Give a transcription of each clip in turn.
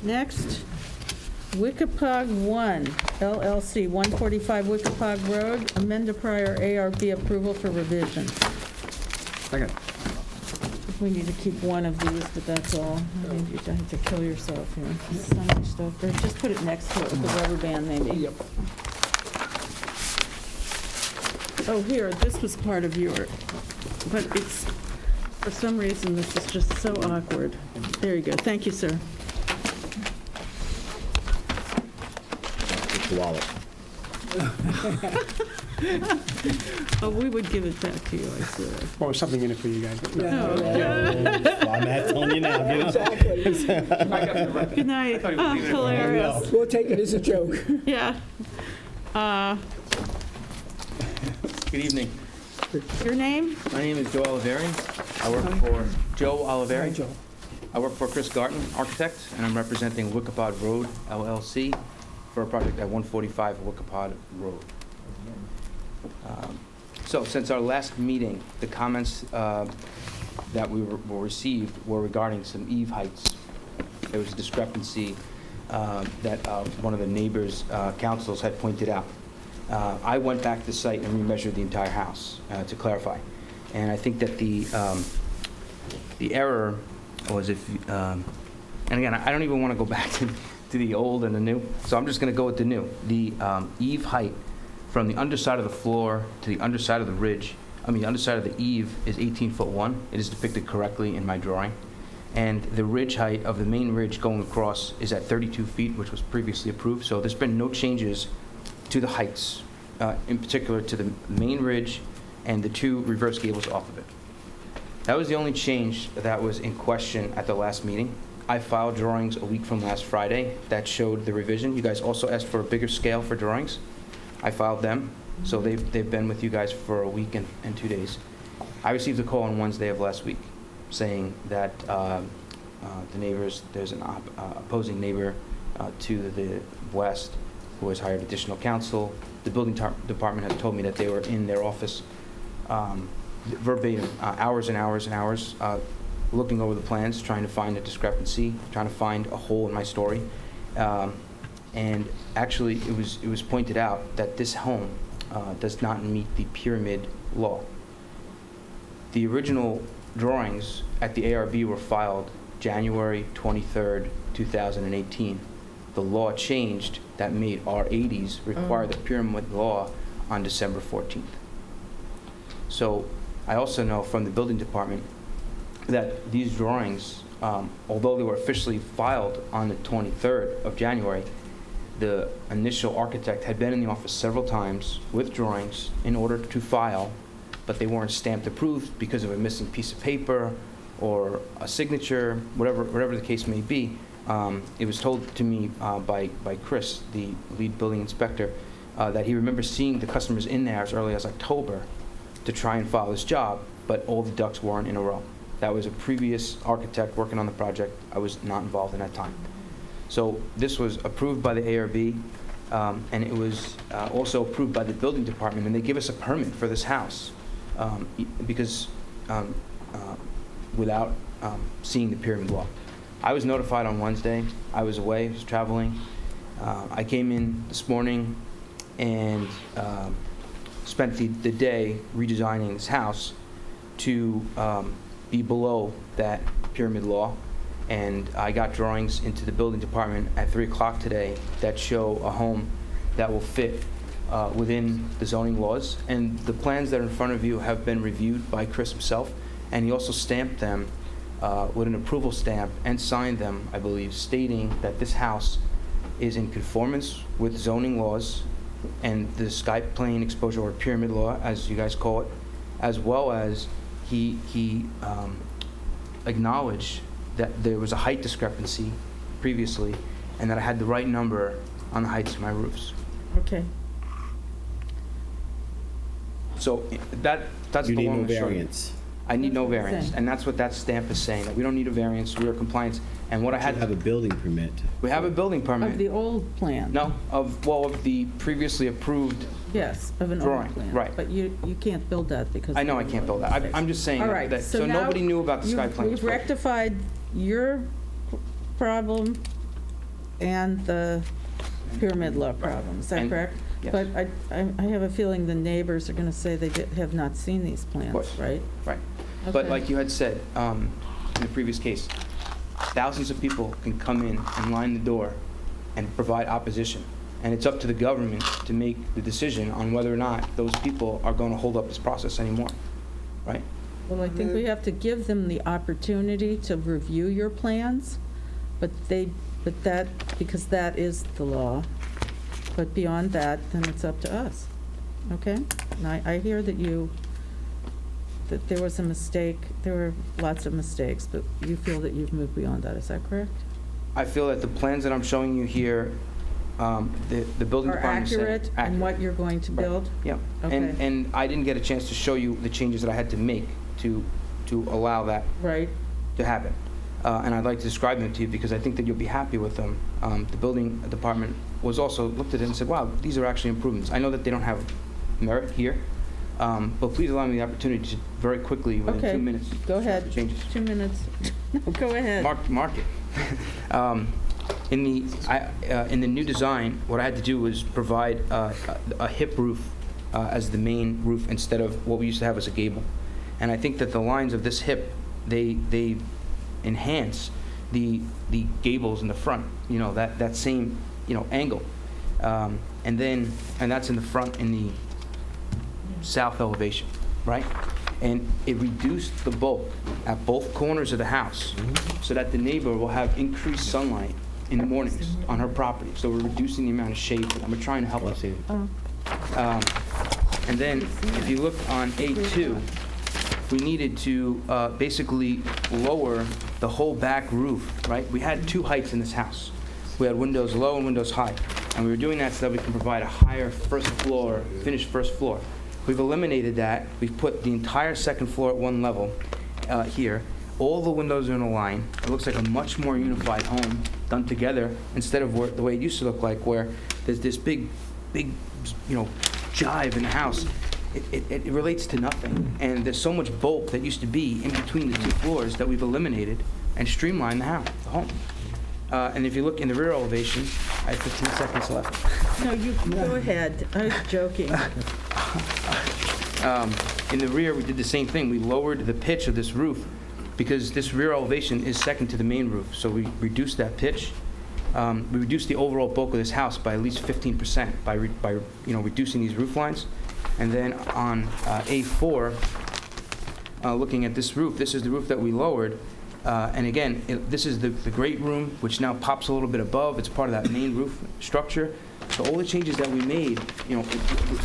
Next, Wickapog 1 LLC, 145 Wickapog Road, amend the prior ARB approval for revisions. Second. We need to keep one of these, but that's all. I mean, you don't have to kill yourself here. There's so much stuff. Or just put it next to it with the rubber band, maybe. Yep. Oh, here, this was part of your, but it's, for some reason, this is just so awkward. There you go. Thank you, sir. Wallet. Oh, we would give it back to you, I swear. Well, there's something in it for you guys. But no. Well, I'm not telling you now. Exactly. Good night. Oh, hilarious. We'll take it as a joke. Yeah. Good evening. Your name? My name is Joe Oliveri. I work for Joe Oliveri. Hi, Joe. I work for Chris Garton, architect, and I'm representing Wickapod Road LLC for a project at 145 Wickapod Road. So since our last meeting, the comments that we were received were regarding some eave heights. There was a discrepancy that one of the neighbors' councils had pointed out. I went back to the site and remeasured the entire house to clarify. And I think that the error was and again, I don't even want to go back to the old and the new, so I'm just going to go with the new. The eave height from the underside of the floor to the underside of the ridge, underside of the eave is 18'1". It is depicted correctly in my drawing. And the ridge height of the main ridge going across is at 32 feet, which was previously approved. So there's been no changes to the heights, in particular to the main ridge and the two reverse gables off of it. That was the only change that was in question at the last meeting. I filed drawings a week from last Friday that showed the revision. You guys also asked for a bigger scale for drawings. I filed them, so they've been with you guys for a week and 2 days. I received a call on Wednesday of last week saying that the neighbors, there's an opposing neighbor to the west who has hired additional counsel. The building department has told me that they were in their office verbatim, hours and hours and hours, looking over the plans, trying to find a discrepancy, trying to find a hole in my story. And actually, it was pointed out that this home does not meet the pyramid law. The original drawings at the ARB were filed January 23rd, 2018. The law changed that made our 80s require the pyramid law on December 14th. So I also know from the building department that these drawings, although they were officially filed on the 23rd of January, the initial architect had been in the office several times with drawings in order to file, but they weren't stamped approved because of a missing piece of paper or a signature, whatever the case may be. It was told to me by Chris, the lead building inspector, that he remembers seeing the customers in there as early as October to try and file this job, but all the ducks weren't in a row. That was a previous architect working on the project. I was not involved in that time. So this was approved by the ARB, and it was also approved by the building department, and they give us a permit for this house because without seeing the pyramid law. I was notified on Wednesday. I was away, I was traveling. I came in this morning and spent the day redesigning this house to be below that pyramid law. And I got drawings into the building department at 3 o'clock today that show a home that will fit within the zoning laws. And the plans that are in front of you have been reviewed by Chris himself, and he also stamped them with an approval stamp and signed them, I believe, stating that this house is in conformance with zoning laws and the sky plane exposure or pyramid law, as you guys call it, as well as he acknowledged that there was a height discrepancy previously and that I had the right number on the heights of my roofs. Okay. So that's You the need long no and short. variance. I need no That's what it's variance, saying. and that's what that stamp is saying, that we don't need a variance, we are compliant. And what I You had, have a building permit. we have a building Of permit. the old plan? No, of the previously approved. Yes, of an Drawing, old plan. right. But you can't build that because... I know I can't build that. I'm just saying All right, that, so now nobody knew about the sky plane We've exposure. rectified your problem, and the pyramid law problem, is that And- correct? yes. But I have a feeling the neighbors are going to say they have not seen these plans, course. right? Right. But Okay. like you had said, in the previous case, thousands of people can come in and line the door and provide opposition. And it's up to the government to make the decision on whether or not those people are going to hold up this process anymore, right? Well, I think we have to give them the opportunity to review your plans, but that, because that is the law. But beyond that, then it's up to us, okay? And I hear that there was a mistake, there were lots of mistakes, but you feel that you've moved beyond that, is that correct? I feel that the plans that I'm showing you here, the building Are department is saying- accurate in what you're going to Right. build? Yeah. Okay. And I didn't get a chance to show you the changes that I had to make to allow that Right, to happen. And I'd like to describe them to you because I think that you'll be happy with them. The building department was also looked at it and said, wow, these are actually improvements. I know that they don't have merit here, but please allow me the opportunity to very quickly, within Okay. 2 minutes. go show ahead. the Changes. 2 minutes. No, go ahead. Mark it. In the new design, what I had to do was provide a hip roof as the main roof instead of what we used to have as a gable. And I think that the lines of this hip, they enhance the gables in the front, that same, angle. And that's in the front in the south elevation, right? And it reduced the bulk at both corners of the house so that the neighbor will have increased sunlight in the mornings on her property. So we're reducing the amount of shade for them. We're trying to help us. Oh, And then if you look on A2, we needed to basically lower the whole back roof, right? We had 2 heights in this house. We had windows low and windows high. And we were doing that so that we can provide a higher finished first floor. We've eliminated that. We've put the entire second floor at one level here. All the windows are in a line. It looks like a much more unified home done together instead of the way it used to look like, where there's this big, jive in the house. It relates to nothing. And there's so much bulk that used to be in between the 2 floors that we've eliminated and streamlined the home. And if you look in the rear elevation, I have 15 seconds left. no, you go ahead. I was joking. In the rear, we did the same thing. We lowered the pitch of this roof because this rear elevation is second to the main roof. So we reduced that pitch. We reduced the overall bulk of this house by at least 15% by reducing these roof lines. And then on A4, looking at this roof, this is the roof that we lowered. And again, this is the great room, which now pops a little bit above. It's part of that main roof structure. So all the changes that we made, we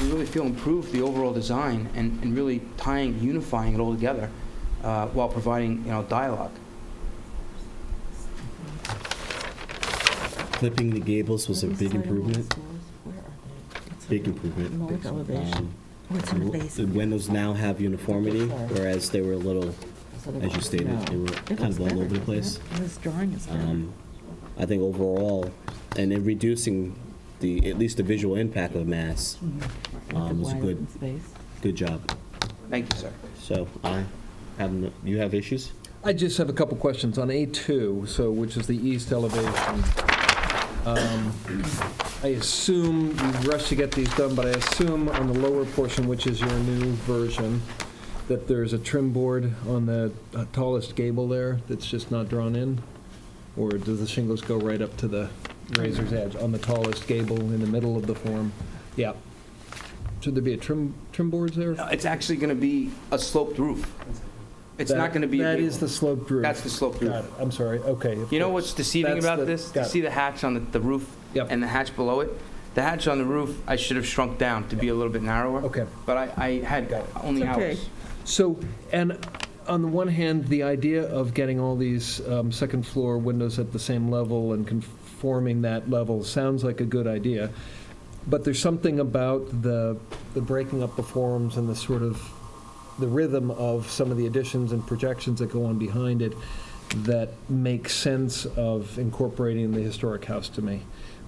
really feel improved the overall design and really unifying it all together while providing, dialogue. Clipping the gables was a big improvement. Big improvement. North elevation. What's in the The basement? windows now have uniformity, whereas they were a little, as you stated, they were kind of all over the place. This drawing is better. I think overall, and in reducing at least the visual impact of mass, was a good job. Thank you, sir. So you have issues? I just have a couple questions on A2, which is the east elevation. I assume you rushed to get these done, but I assume on the lower portion, which is your new version, that there's a trim board on the tallest gable there that's just not drawn in? Or does the shingles go right up to the razor's edge on the tallest gable in the middle of the form? Yeah. Should there be a trim boards there? No, it's actually going to be a sloped roof. It's not going to be a That gable. is the sloped roof. That's the sloped roof. Got it. I'm sorry. Okay. You know what's deceiving That's about the- this? got You it. see the hatch on the roof Yep. and the hatch below it? The hatch on the roof, I should have shrunk down to be a little bit narrower. Okay. But I had only It's okay. hours. So, and on the one hand, the idea of getting all these second floor windows at the same level and conforming that level sounds like a good idea. But there's something about the breaking up the forms and the sort of the rhythm of some of the additions and projections that go on behind it that makes sense of incorporating the historic house to me.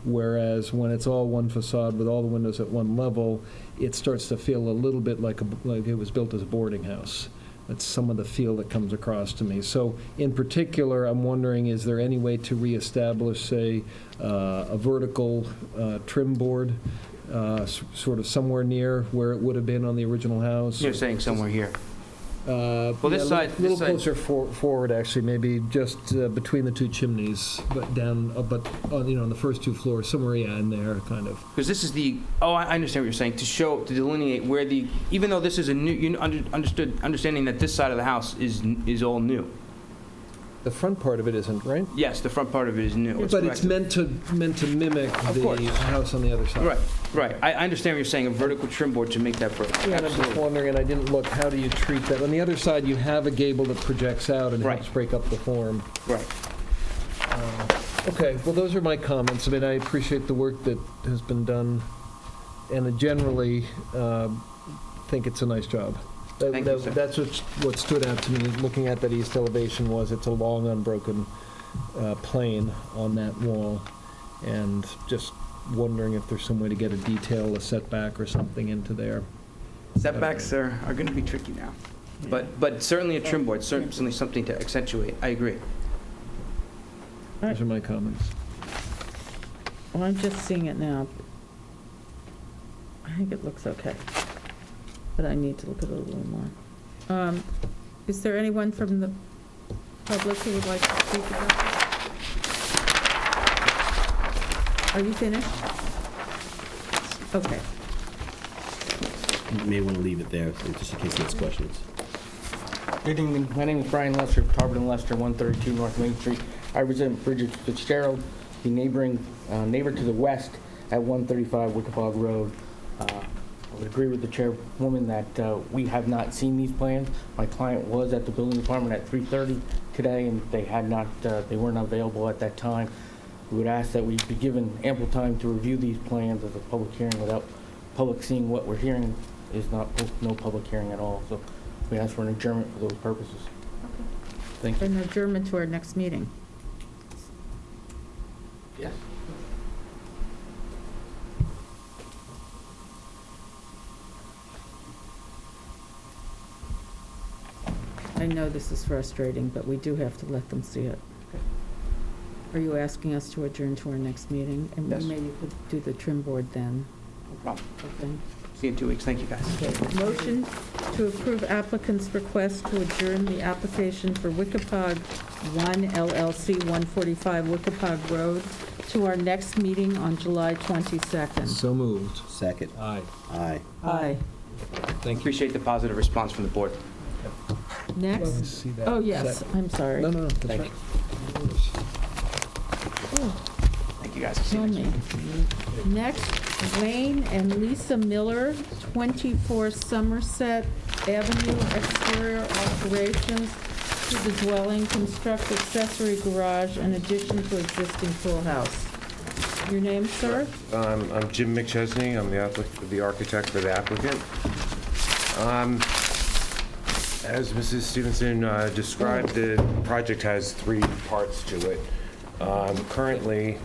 Whereas when it's all one facade with all the windows at one level, it starts to feel a little bit like it was built as a boarding house. That's some of the feel that comes across to me. So in particular, I'm wondering, is there any way to reestablish, say, a vertical trim board, sort of somewhere near where it would have been on the original house? You're saying somewhere here. Well, this side- A little this side- closer forward, actually, maybe just between the two chimneys, but down, but, on the first two floors, somewhere, yeah, in there, kind of. Because this is the, I understand what you're saying, to delineate where even though this is a new, understanding that this side of the house is all new. The front part of it isn't, right? Yes, the front part of it is new. But it's meant to mimic Of course. the house on the other side. Right. I understand what you're saying, a vertical trim board to make that vertical. Yeah, and I'm just Absolutely. wondering, and I didn't look, how do you treat that? On the other side, you have a gable that projects out and Right. helps break up the form. Right. Okay, well, those are my comments. I mean, I appreciate the work that has been done, and I generally think it's a nice job. Thank you, sir. That's what stood out to me, looking at that east elevation, was it's a long, unbroken plane on that wall, and just wondering if there's some way to get a detail, a setback or something into there. Setbacks are going to be tricky now. But certainly a trim board, certainly something to accentuate. I agree. Those are my comments. Well, I'm just seeing it now. I think it looks okay, but I need to look at it a little more. Is there anyone from the public who would like to speak about this? Are you finished? Okay. You may want to leave it there, just in case there's questions. Good evening. My name is Brian Lester, Tarbert and Lester, 132 North Main Street. I represent Bridget Fitzgerald, the neighbor to the west at 135 Wickapog Road. I would agree with the chairwoman that we have not seen these plans. My client was at the building department at 3:30 today, and they weren't available at that time. We would ask that we be given ample time to review these plans as a public hearing. Without public seeing what we're hearing is no public hearing at all. So we ask for an adjournment for those purposes. Thank you. An adjournment to our next meeting. Yes. I know this is frustrating, but we do have to let them see it. Are you asking us to adjourn to our next meeting? And Yes. maybe you could do the trim board then. No problem. Okay. See you in 2 weeks. Thank you, guys. Okay. Motion to approve applicant's request to adjourn the application for Wickapog 1 LLC, 145 Wickapog Road, to our next meeting on July 22nd. So moved. Second. Aye. Aye. Aye. Thank you. Appreciate the positive response from the board. Let me Next? see that. Oh, yes, That- I'm sorry. No, that's Thank right. Oh, Thank you, guys. See you kill next week. me. Next, Wayne and Lisa Miller, 24 Somerset Avenue, exterior alterations to the dwelling, construct accessory garage in addition to existing pool house. Your name, sir? I'm Jim McChesney. I'm the architect for the applicant. As Mrs. Stevenson described, the project has 3 parts to it. Currently,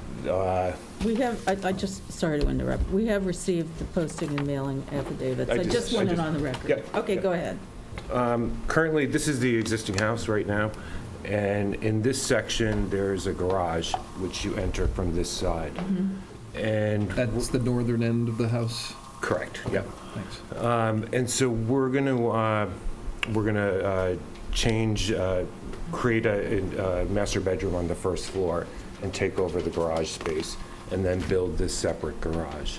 We have, I just, sorry to interrupt, we have received the posting and mailing affidavits. I just want it on the record. Yeah, Okay, yeah. go ahead. currently, this is the existing house right now, and in this section, there's a garage, which you enter from this side. And That's the northern end of the house? correct, yep. Thanks. And so we're gonna change, create a master bedroom on the first floor and take over the garage space, and then build this separate garage.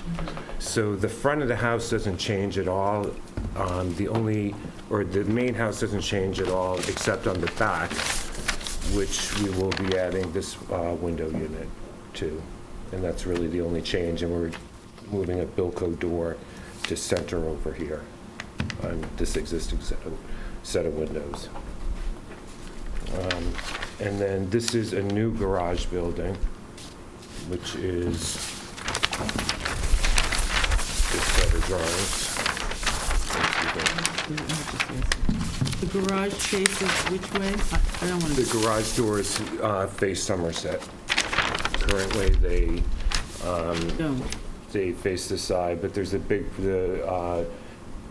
So the front of the house doesn't change at all. The main house doesn't change at all, except on the back, which we will be adding this window unit to. And that's really the only change, and we're moving a Bilco door to center over here on this existing set of windows. And then this is a new garage building, which is this set of drawings. The garage faces which way? I don't want The to, garage doors face Somerset. Currently, don't. they face this side, but there's a big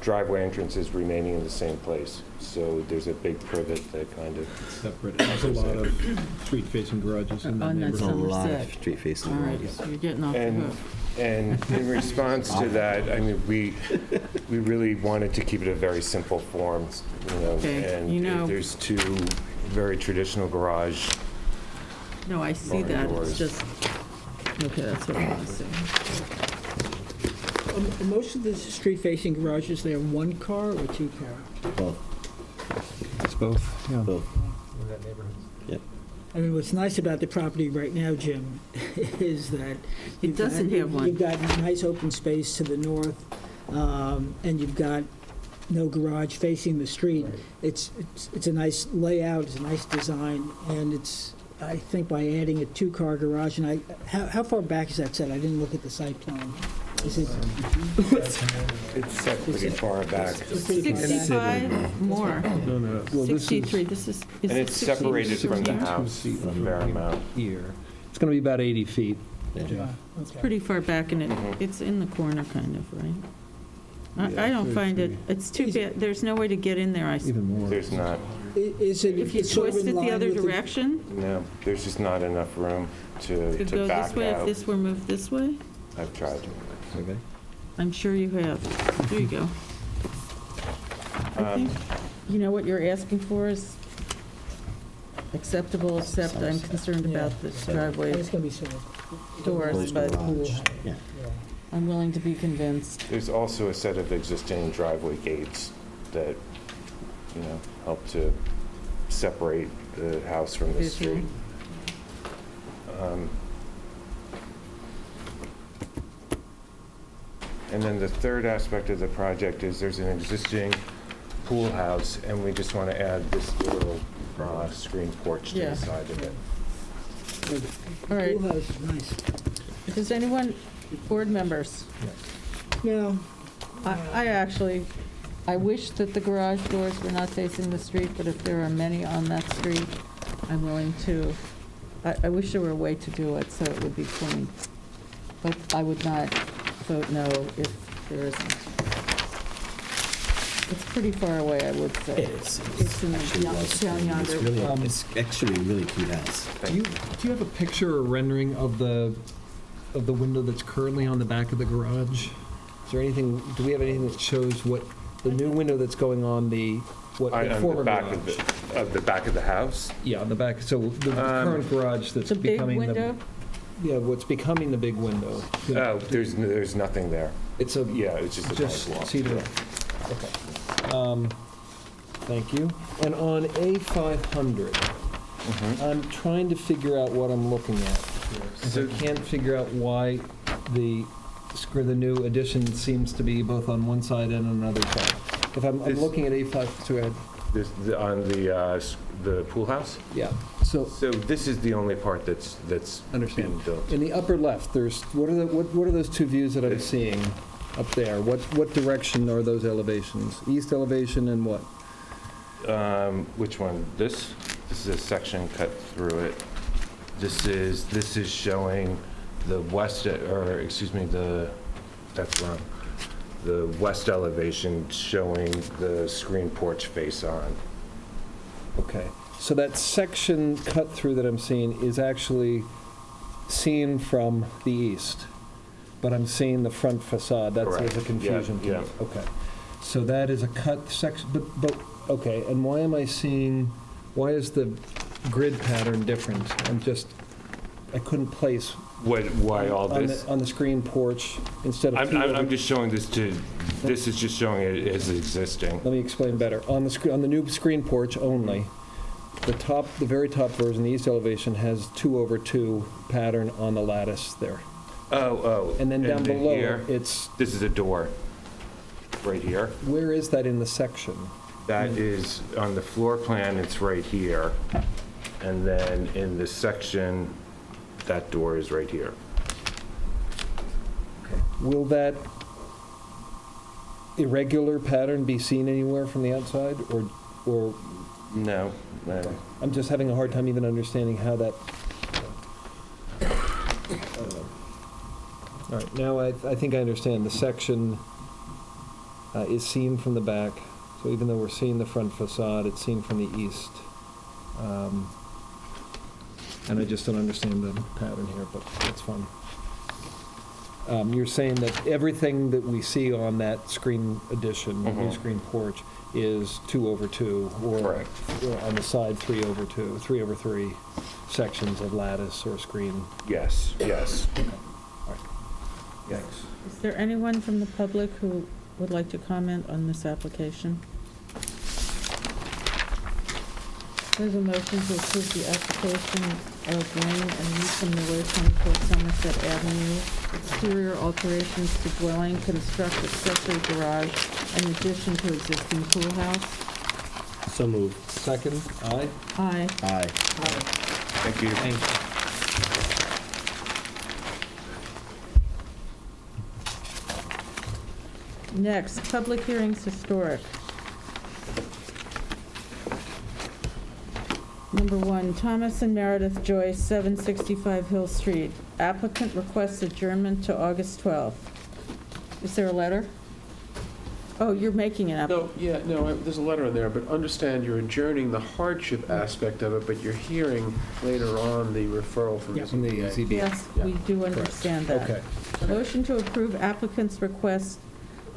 driveway entrance is remaining in the same place. So there's a big privet that kind of, Separate. There's a lot of street-facing garages in that On that There's a neighborhood. lot of Somerset. street-facing All right, garages. so you're getting off the and, hook. and in response to that, I mean, we really wanted to keep it a very simple form, you know, Okay, you know- and there's two very traditional garage. No, I see Barn that, doors. it's just, okay, that's what I want to see. Most of the street-facing garages, they're one car or two car? Both, It's both, yeah. both. In that neighborhood. I mean, what's nice about the property right now, Jim, is that... It you've got- doesn't have one. You've got nice open space to the north, and you've got no garage facing the street. It's a nice layout, it's a nice design, and it's, I think by adding a two-car garage, and how far back is that set? I didn't look at the site plan. Is it, It's set pretty far back. it's pretty far back? 65, more, No, no, well, this is 63, this is And it's 63 separated from the here? house a fair amount. here. It's going to be about 80 feet. Yeah, It's okay. pretty far back, and Mhm. it's in the corner, kind of, right? I don't Yeah, find it, 33. it's too bad, there's no way to get in there, Even more. There's not, Is it... If you it's sort of twist in it the line other with direction, no, there's just not enough room to to go back this way, if out. this were moved this way? I've tried. Okay. I'm sure you have. There you go. I Um, think, you know, what you're asking for is acceptable, except I'm concerned about the driveway It's going to be sort of... doors, Closed but garage. Yeah. Yeah. I'm willing to be convinced. There's also a set of existing driveway gates that, you know, help to separate the house from the Visually. street. And then the third aspect of the project is there's an existing pool house, and we just want to add this little screen porch to Yeah. the side of it. All right, Pool house is nice. does anyone, board members? No, I actually, I wish that the garage doors were not facing the street, but if there are many on that street, I'm willing to, I wish there were a way to do it so it would be clean. But I would not vote no if there isn't. It's pretty far away, I would say. It is. It's in the Actually was. down It's yonder. really, it's actually a really cute house. Do you have a picture or rendering of the window that's currently on the back of the garage? Is there anything, do we have anything that shows what, the new window that's going on the, what the On former the back garage? of the back of the house? Yeah, on the back, so the current garage that's The big becoming the... window? Yeah, what's becoming the big window. Oh, there's nothing there. It's a, Yeah, it's just a just nice walk. see the, okay. Thank you. And on A500, I'm trying to figure out what I'm looking at here. 'Cause I can't figure out why the new addition seems to be both on one side and another side. If I'm This- looking at A5, so go ahead. On the pool house? Yeah, so, So this is the only part that's understand. being built. In the upper left, there's, what are those two views that I'm It's- seeing up there? What direction are those elevations? East elevation and what? Which one? This? This is a section cut through it. This is showing the west, or excuse me, that's wrong. The west elevation showing the screen porch face on. Okay, so that section cut through that I'm seeing is actually seen from the east, but I'm seeing the front facade. That's Correct. there's a confusion to Yeah, me. Okay, so that is a cut section, but, okay, and why am I seeing, why is the grid pattern different? I couldn't place. Why all on this? On the screen porch instead of. I'm just showing this is just showing it as existing. Let me explain better. On the new screen porch only, the very top version, the east elevation, has 2/2 pattern on the lattice there. Oh. And then down below, here, it's, this is a door, right here. where is that in the section? That is, on the floor plan, it's right here. And then in the section, that door is right here. Will that irregular pattern be seen anywhere from the outside, or, No. I'm just having a hard time even understanding how that. All right, now I think I understand the section. is seen from the back. So even though we're seeing the front facade, it's seen from the east. And I just don't understand the pattern here, but that's fine. You're saying that everything that we see on that screen addition, the new screen porch, is 2/2, or Correct. on the side 3/2, 3/3 sections of lattice or screen. Yes, yes. Yes. Is there anyone from the public who would like to comment on this application? There's a motion to approve the application of Wayne and Lisa Miller, 24 Somerset Avenue, exterior alterations to dwelling, construct accessory garage, in addition to existing pool house. So moved. Second, aye? Aye. Aye. Thank you. Next, public hearings historic. Number 1, Thomas and Meredith Joyce, 765 Hill Street. Applicant requests adjournment to August 12th. Is there a letter? Oh, you're making an No, there's a letter in there, but understand you're adjourning the hardship aspect of it, but you're hearing later on the referral from the Yeah. From the ZBA. ZBA. Yes, we do understand that. Okay. Motion to approve applicant's request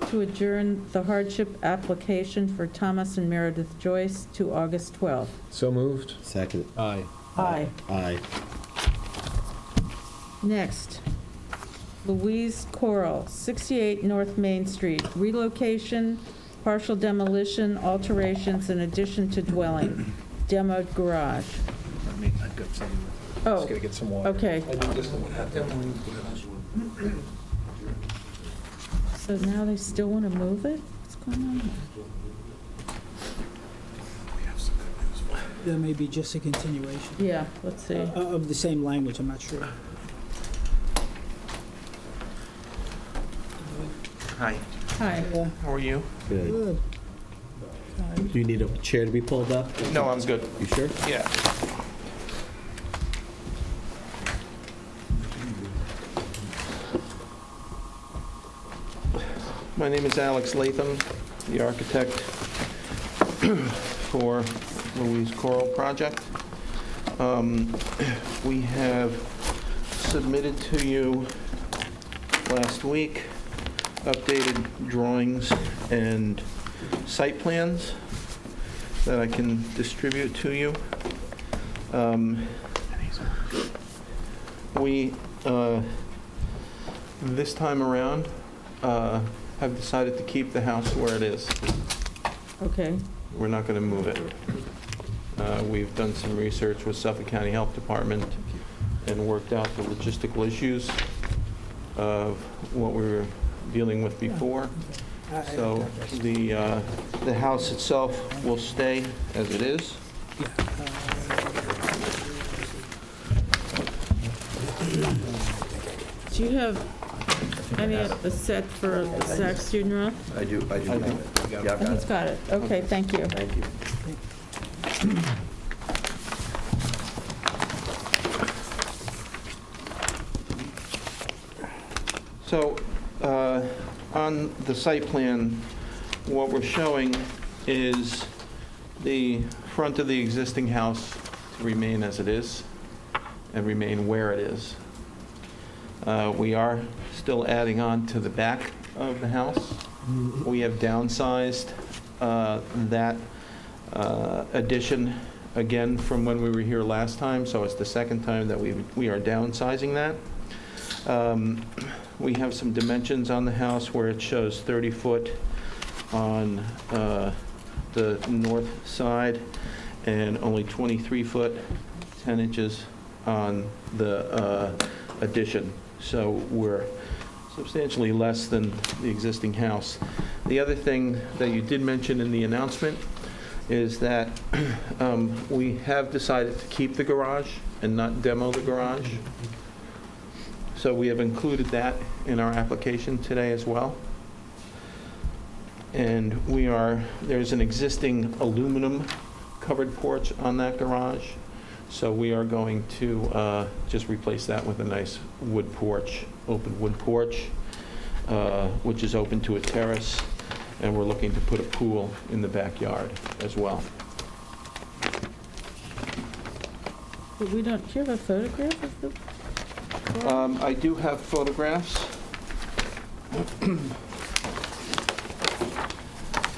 to adjourn the hardship application for Thomas and Meredith Joyce to August 12th. So moved? Second. Aye. Aye. Aye. Next, Louise Coral, 68 North Main Street, relocation, partial demolition, alterations in addition to dwelling, demoed garage. I've got some, Oh, just gotta get some water. okay. I do just So now they still want to move it? What's going on here? That may be just a continuation Yeah, let's see. of the same language, I'm not sure. Hi, Hi. Yeah, how are you? Good. good. Do you need a chair to be pulled up? No, I'm good. You sure? Yeah. My name is Alex Latham, the architect for Louise Coral Project. We have submitted to you last week updated drawings and site plans that I can distribute to you. We, this time around, have decided to keep the house where it is. Okay, We're not going to move it. We've done some research with Suffolk County Health Department and worked out the logistical issues of what we were dealing with before. So the house itself will stay as it is. do you have any of the set for Zach's funeral? I do. Yeah, Oh, he's got it. Okay, thank you. Thank you. So, on the site plan, what we're showing is the front of the existing house to remain as it is and remain where it is. We are still adding on to the back of the house. We have downsized that addition again from when we were here last time, so it's the second time that we are downsizing that. We have some dimensions on the house where it shows 30 foot on the north side and only 23 foot, 10 inches on the addition. So we're substantially less than the existing house. The other thing that you did mention in the announcement is that we have decided to keep the garage and not demo the garage. So we have included that in our application today as well. And there's an existing aluminum covered porch on that garage. So we are going to just replace that with a nice wood porch, open wood porch, which is open to a terrace. and we're looking to put a pool in the backyard as well. But we don't, do you have a photograph of the? I do have photographs.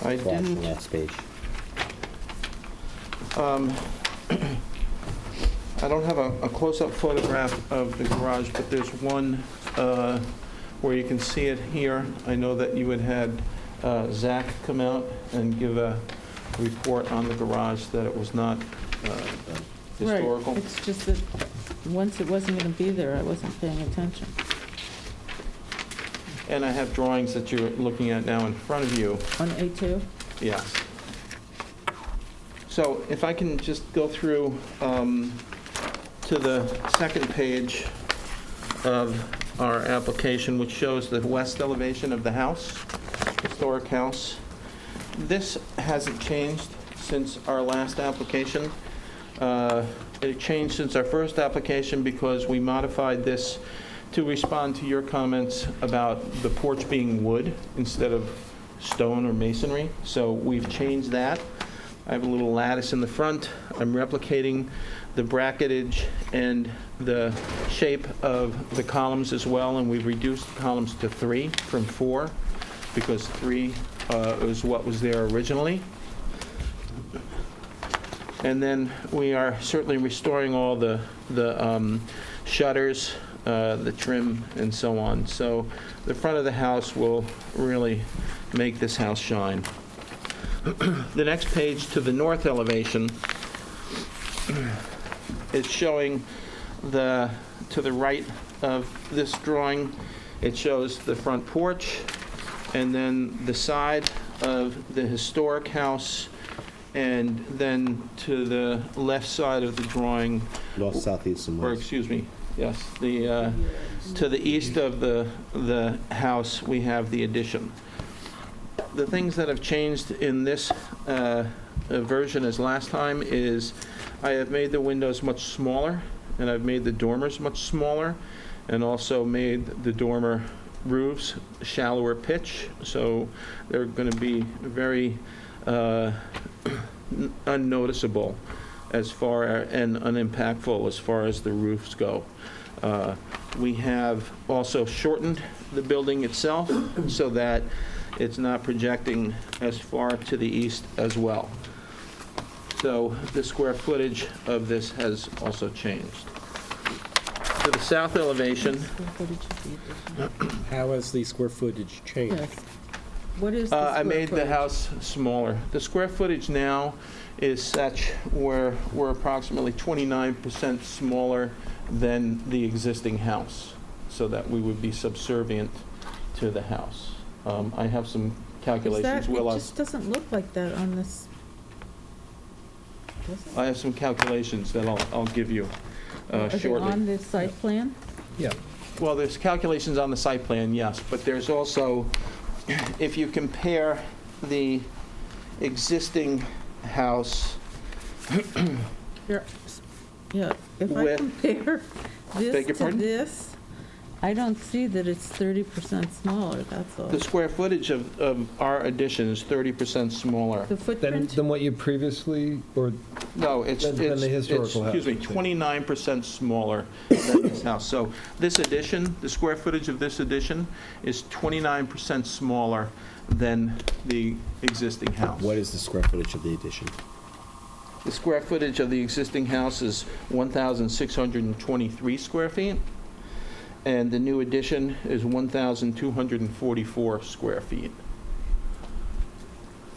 I Flash the didn't, last page. I don't have a close-up photograph of the garage, but there's one where you can see it here. I know that you had Zach come out and give a report on the garage that it was not historical. Right, it's just that once it wasn't going to be there, I wasn't paying attention. And I have drawings that you're looking at now in front of you. On A2? Yes. So if I can just go through to the second page of our application, which shows the west elevation of the house, historic house. This hasn't changed since our last application. It changed since our first application because we modified this to respond to your comments about the porch being wood instead of stone or masonry. So we've changed that. I have a little lattice in the front. I'm replicating the bracketage and the shape of the columns as well, and we've reduced the columns to 3 from 4 because 3 is what was there originally. And then we are certainly restoring all the shutters, the trim, and so on. So the front of the house will really make this house shine. The next page to the north elevation is showing to the right of this drawing, it shows the front porch and then the side of the historic house, and then to the left side of the drawing, North, south, east, and or west. excuse me, yes, to the east of the house, we have the addition. The things that have changed in this version as last time is I have made the windows much smaller, and I've made the dormers much smaller, and also made the dormer roofs shallower pitch, so they're going to be very unnoticeable as far and unimpactful as far as the roofs go. We have also shortened the building itself so that it's not projecting as far to the east as well. So the square footage of this has also changed. To the south elevation, How has the square footage changed? Yes. What is the square I made the footage? house smaller. The square footage now is such where we're approximately 29% smaller than the existing house, so that we would be subservient to the house. I have some Is calculations. that, Will it I? just doesn't look like that on this. Does it? I have some calculations that I'll give you Are they shortly. on the site plan? Yeah. Well, there's calculations on the site plan, yes, but there's also, if you compare the existing house Here, yeah, if I With- compare Beg this your to pardon? this, I don't see that it's 30% smaller, that's all. the square footage of our addition is 30% smaller. The Than, footprint, than what you previously, or, No, it's, Than the historical house. excuse me, 29% smaller than this house. So this addition, the square footage of this addition is 29% smaller than the existing house. What is the square footage of the addition? The square footage of the existing house is 1,623 square feet, and the new addition is 1,244 square feet.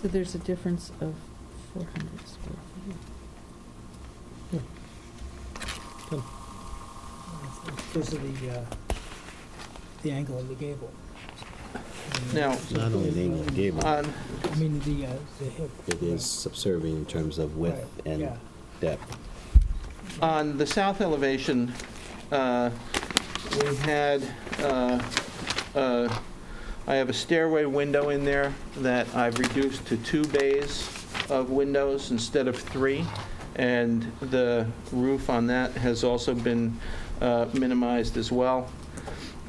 so there's a difference of 400 square feet. Because of the angle of the gable. Now, Not only the angle of the gable, on, I mean, the hip. it is subservient in terms of width Right, and yeah. depth. on the south elevation, we had, I have a stairway window in there that I've reduced to 2 bays of windows instead of 3, and the roof on that has also been minimized as well.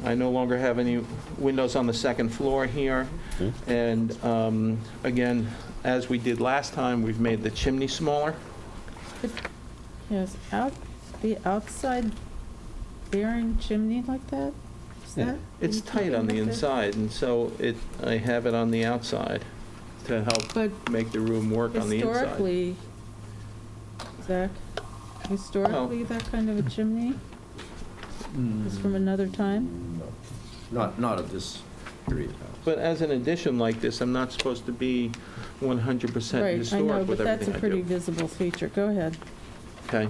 I no longer have any windows on the second floor here. And again, as we did last time, we've made the chimney smaller. Yes, the outside bearing chimney like that? Is that? It's tight on the inside, and so I have it on the outside to help But make the room work on the inside. historically, Zach, historically, that kind of a chimney is from another time? Not of this period. But as an addition like this, I'm not supposed to be 100% Right, I historic know, with but that's everything a I pretty do. visible feature. Go ahead. Okay.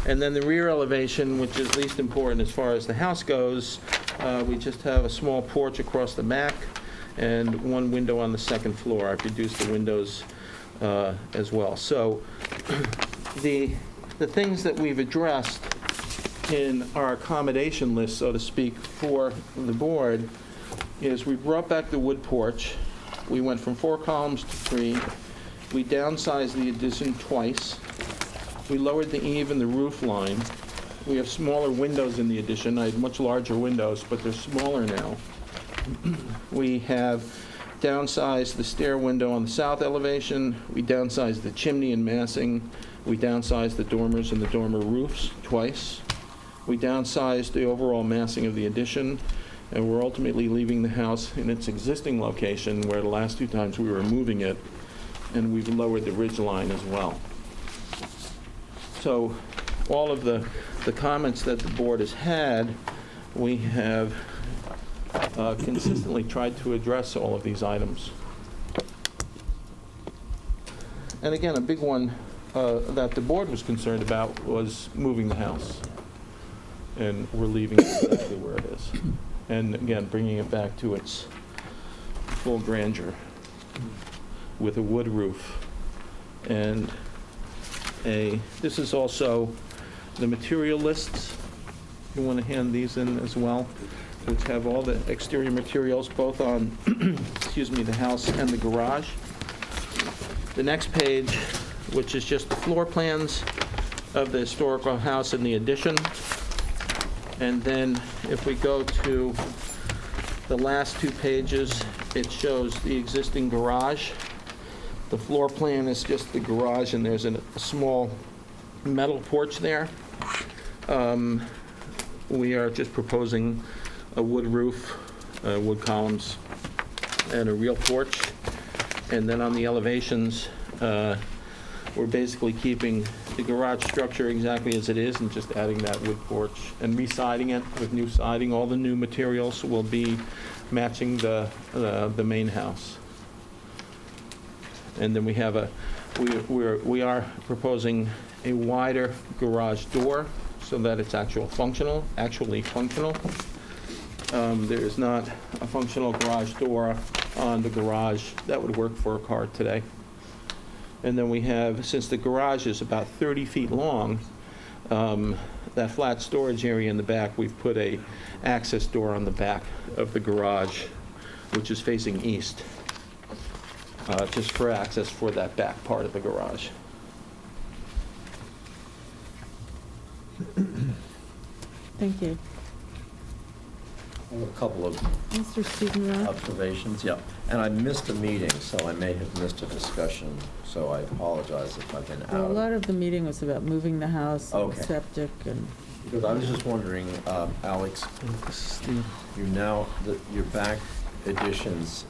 And then the rear elevation, which is least important as far as the house goes, we just have a small porch across the back and one window on the second floor. I've reduced the windows as well. So the things that we've addressed in our accommodation list, so to speak, for the board is we brought back the wood porch. We went from 4 columns to 3. We downsized the addition twice. We lowered the eave and the roof line. We have smaller windows in the addition. I had much larger windows, but they're smaller now. We have downsized the stair window on the south elevation. We downsized the chimney and massing. We downsized the dormers and the dormer roofs twice. We downsized the overall massing of the addition, and we're ultimately leaving the house in its existing location where the last 2 times we were moving it, and we've lowered the ridge line as well. So all of the comments that the board has had, we have consistently tried to address all of these items. And again, a big one that the board was concerned about was moving the house. And we're leaving it exactly where it is. And again, bringing it back to its full grandeur with a wood roof. And this is also the material lists. You want to hand these in as well, which have all the exterior materials, both on, excuse me, the house and the garage. The next page, which is just the floor plans of the historical house and the addition. And then if we go to the last 2 pages, it shows the existing garage. The floor plan is just the garage, and there's a small metal porch there. We are just proposing a wood roof, wood columns, and a real porch. And then on the elevations, we're basically keeping the garage structure exactly as it is and just adding that wood porch and re-siding it with new siding. All the new materials will be matching the main house. And then we have we are proposing a wider garage door so that it's actually functional. There is not a functional garage door on the garage that would work for a car today. And then we have, since the garage is about 30 feet long, that flat storage area in the back, we've put a access door on the back of the garage, which is facing east, just for access for that back part of the garage. Thank you. A couple of Mr. Stephen Roth? observations, yeah. And I missed a meeting, so I may have missed a discussion, so I apologize if I've been Well, a out. lot of the meeting was about moving the house and Okay. septic and, Because I was just wondering, Alex, you now, your back additions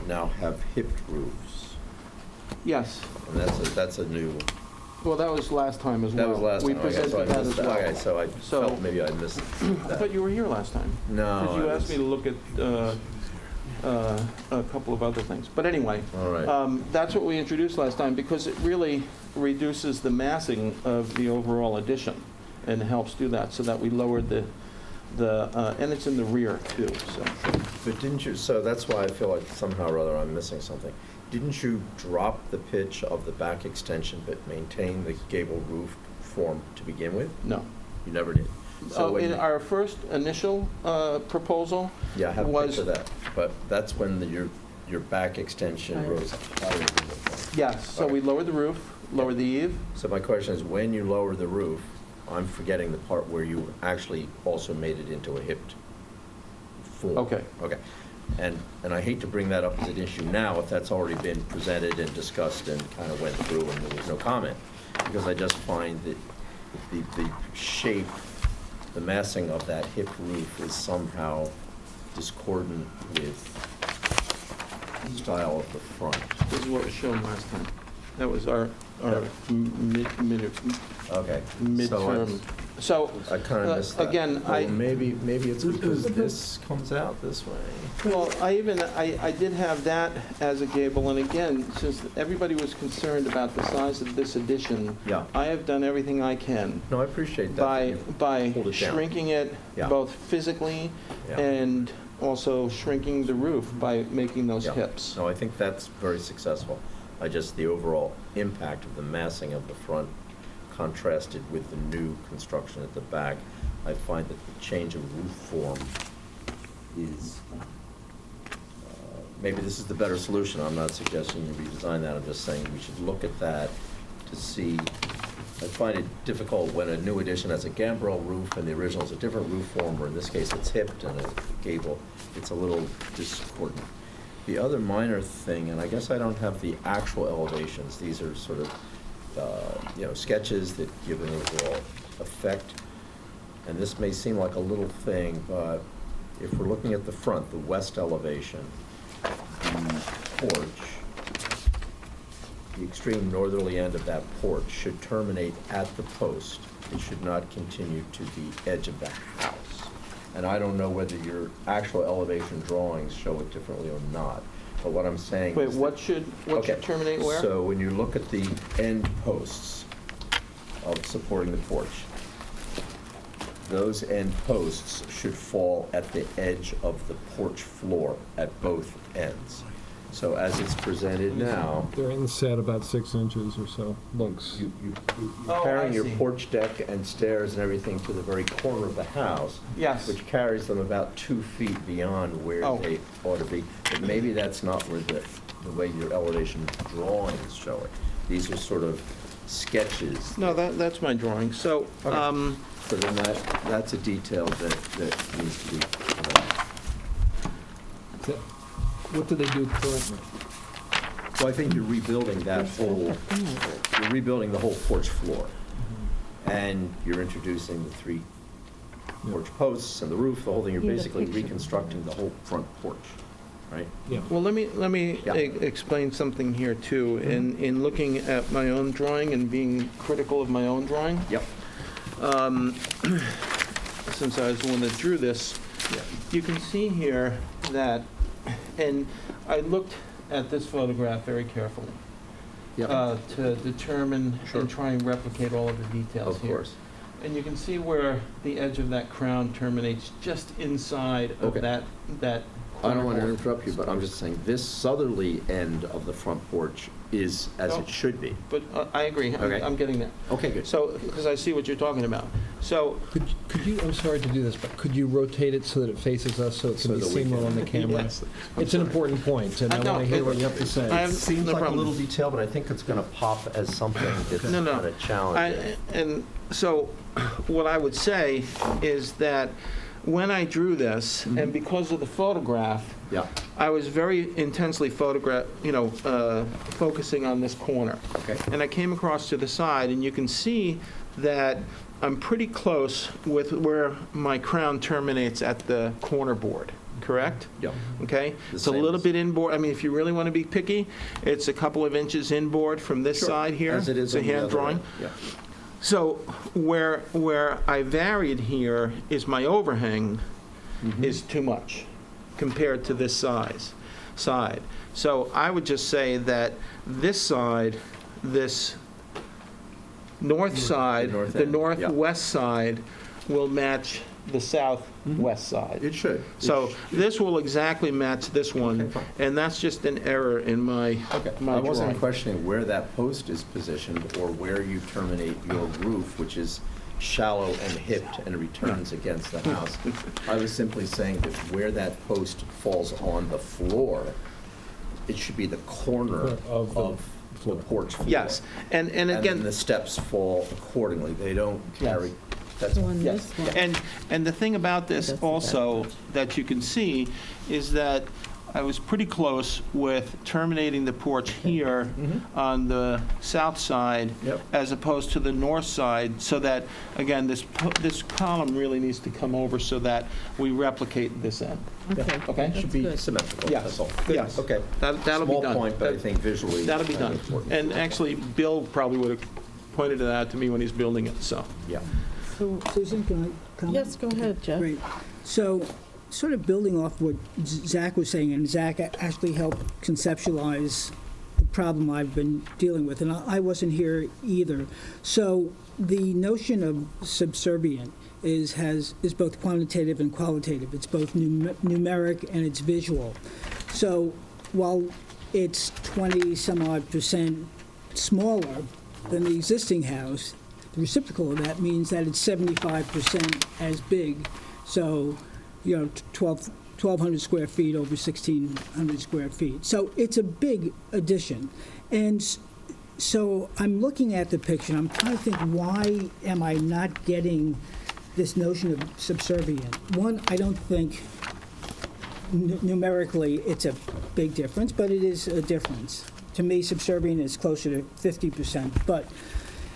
now have hipped roofs. Yes. And that's a new, Well, that was last time as well. that was last We time. Okay, so I presented that as missed that. well. Okay, so I So- felt maybe I missed that. But you were here last time. No. Because you I asked me to look at a couple of other things. But anyway, All right. that's what we introduced last time because it really reduces the massing of the overall addition and helps do that so that we lowered and it's in the rear too, so. But didn't you, so that's why I feel like somehow or other I'm missing something. Didn't you drop the pitch of the back extension but maintain the gable roof form to begin with? No. You never did? So when In you- our first initial proposal, Yeah, I have a was- picture of that, but that's when your back extension Right. rose higher than the front. yes, so we lowered the roof, lowered the eave. So my question is, when you lower the roof, I'm forgetting the part where you actually also made it into a hipped form. Okay. Okay. And I hate to bring that up as an issue now, if that's already been presented and discussed and kind of went through and there was no comment, because I just find that the shape, the massing of that hip roof is somehow discordant with the style of the front. This is what was shown last time. That was our Okay. midterm. So, I kind of missed that. again, Well, maybe it's because this comes out this way. well, I did have that as a gable, and again, since everybody was concerned about the size of this addition, Yeah. I have done everything I can No, I appreciate that. by Hold it down. shrinking it, Yeah. both physically Yeah. and also shrinking the roof by making those Yeah. hips. No, I think that's very successful. The overall impact of the massing of the front contrasted with the new construction at the back, I find that the change of roof form is, maybe this is the better solution. I'm not suggesting you redesign that. I'm just saying we should look at that to see. I find it difficult when a new addition has a gambrel roof and the original is a different roof form, or in this case, it's hipped and a gable. It's a little discordant. The other minor thing, and I guess I don't have the actual elevations, these are sort of, sketches that give an overall effect. And this may seem like a little thing, but if we're looking at the front, the west elevation, the porch, the extreme northerly end of that porch should terminate at the post. It should not continue to the edge of the house. And I don't know whether your actual elevation drawings show it differently or not, but what I'm saying Wait, is what that- should Okay, terminate where? So when you look at the end posts of supporting the porch, those end posts should fall at the edge of the porch floor at both ends. So as it's presented now, They're inset about 6 inches or so, looks. you're Oh, carrying I your see. porch deck and stairs and everything to the very corner of the house. Yes. Which carries them about 2 feet beyond where Oh. they ought to be. But maybe that's not where the way your elevation drawings show it. These are sort of sketches. No, that's my drawing. So, Okay. So then that's a detail that needs to be, What do they do currently? well, I think you're rebuilding that whole, you're rebuilding the whole porch floor. And you're introducing the 3 porch posts and the roof, the whole thing. You're basically reconstructing the whole front porch, right? Yeah. well, let me Yeah. explain something here too. In looking at my own drawing and being critical of my own drawing, Yep. since I was the one that drew this, Yeah. you can see here that, and I looked at this photograph very carefully to determine Sure. and try and replicate all of the details Of here. course. And you can see where the edge of that crown terminates just inside of Okay. that I don't want to corner. interrupt you, but I'm just saying, this southerly end of the front porch is as No. it should be. But I agree, Okay. I'm getting there. Okay, good. So, because I see what you're talking about. So, Could you, I'm sorry to do this, but could you rotate it so that it faces us so it So can be that we seen well can- on the camera? Yes. It's an important point, and I No, want to hear what you have to I say. have- Seems no like a problem. little detail, but I think it's going to pop as something that's No, no. kind of challenging. and so what I would say is that when I drew this, and because of the photograph, Yeah, I was very intensely focusing on this corner. okay. And I came across to the side, and you can see that I'm pretty close with where my crown terminates at the corner board, correct? Yeah. Okay? The It's a same little as- bit inboard, I mean, if you really want to be picky, it's a couple of inches inboard from this Sure. side here. As it is It's a on the hand other drawing. end. Yeah. So where I varied here is my overhang Mm-hmm. is too much compared to this side. So I would just say that this side, this north side, north the end, yeah. northwest side will match the southwest side. It should. So this will exactly match this one, Okay, fine. and that's just an error in my I wasn't drawing. questioning where that post is positioned or where you terminate your roof, which is shallow and hipped and returns against the house. I was simply saying that where that post falls on the floor, it should be the corner Of of the the porch floor. Yes, and And then again, the steps fall accordingly. They don't carry That's So all. on Yes, this one, and the thing about this That's the also back. that you can see is that I was pretty close with terminating the porch here on the south side Yep. as opposed to the north side, so that, again, this column really needs to come over so that we replicate this end. okay. Okay? That's Should be good. symmetrical, Yes. that's all. Yes. Okay. That'll be done. Small point, but I That- think visually. That'll be kind done. of important. And actually, Bill probably would have pointed it out to me when he's building it, so. Yeah. Susan, can I comment? Yes, go ahead, Jeff. Great. So, sort of building off what Zach was saying, and Zach actually helped conceptualize the problem I've been dealing with, and I wasn't here either. So, the notion of subservient is both quantitative and qualitative. It's both numeric and it's visual. So, while it's 20-some-odd% smaller than the existing house, the reciprocal of that means that it's 75% as big. So, 1,200 square feet over 1,600 square feet. So it's a big addition. And so I'm looking at the picture, and I'm trying to think, why am I not getting this notion of subservient? One, I don't think numerically it's a big difference, but it is a difference. To me, subservient is closer to 50%. But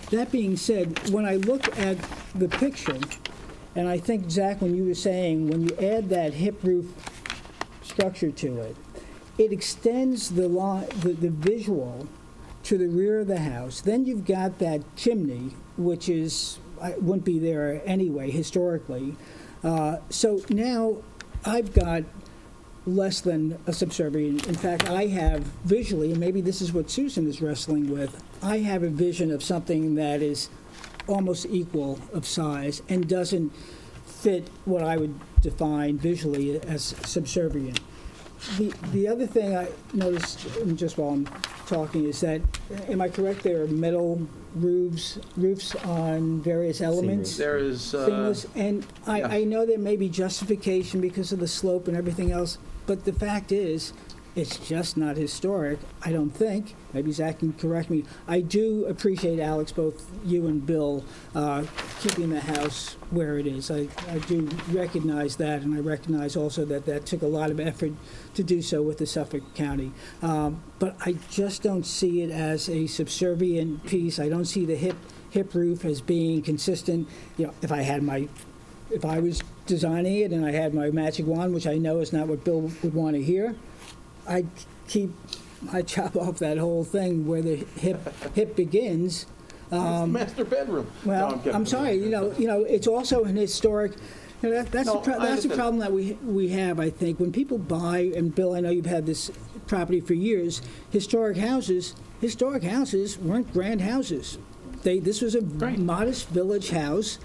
that being said, when I look at the picture, and I think, Zach, when you were saying, when you add that hip roof structure to it, it extends the visual to the rear of the house. Then you've got that chimney, which wouldn't be there anyway, historically. So now I've got less than a subservient. In fact, I have visually, and maybe this is what Susan is wrestling with, I have a vision of something that is almost equal of size and doesn't fit what I would define visually as subservient. The other thing I noticed, just while I'm talking, is that, am I correct, there are metal roofs on various elements? There is, Seamless, and I know there may be justification because of the slope and everything else, but the fact is, it's just not historic, I don't think. Maybe Zach can correct me. I do appreciate, Alex, both you and Bill, keeping the house where it is. I do recognize that, and I recognize also that took a lot of effort to do so with the Suffolk County. But I just don't see it as a subservient piece. I don't see the hip roof as being consistent. If I was designing it and I had my magic wand, which I know is not what Bill would want to hear, I'd chop off that whole thing where the hip begins. master bedroom. No, Well, kidding. I'm sorry, it's also an historic, that's No, the I understand. problem that we have, I think. When people buy, and Bill, I know you've had this property for years, historic houses weren't grand houses. This was a Right. modest village house,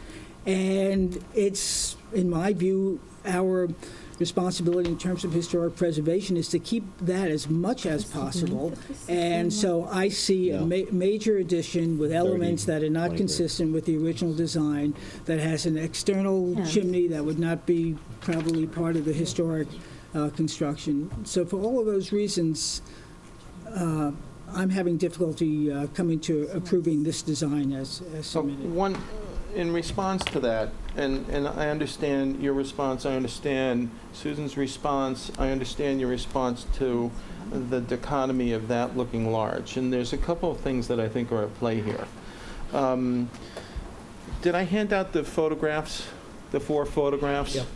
and it's, in my view, our responsibility in terms of historic preservation is to keep that as much as possible. And so I see a major addition with elements that are not 20, consistent with the original design, that has an external Yeah. chimney that would not be probably part of the historic construction. So for all of those reasons, I'm having difficulty coming to approving this design as So submitted. in response to that, and I understand your response, I understand Susan's response, I understand your response to the dichotomy of that looking large, and there's a couple of things that I think are at play here. Did I hand out the photographs, the 4 photographs? Yep.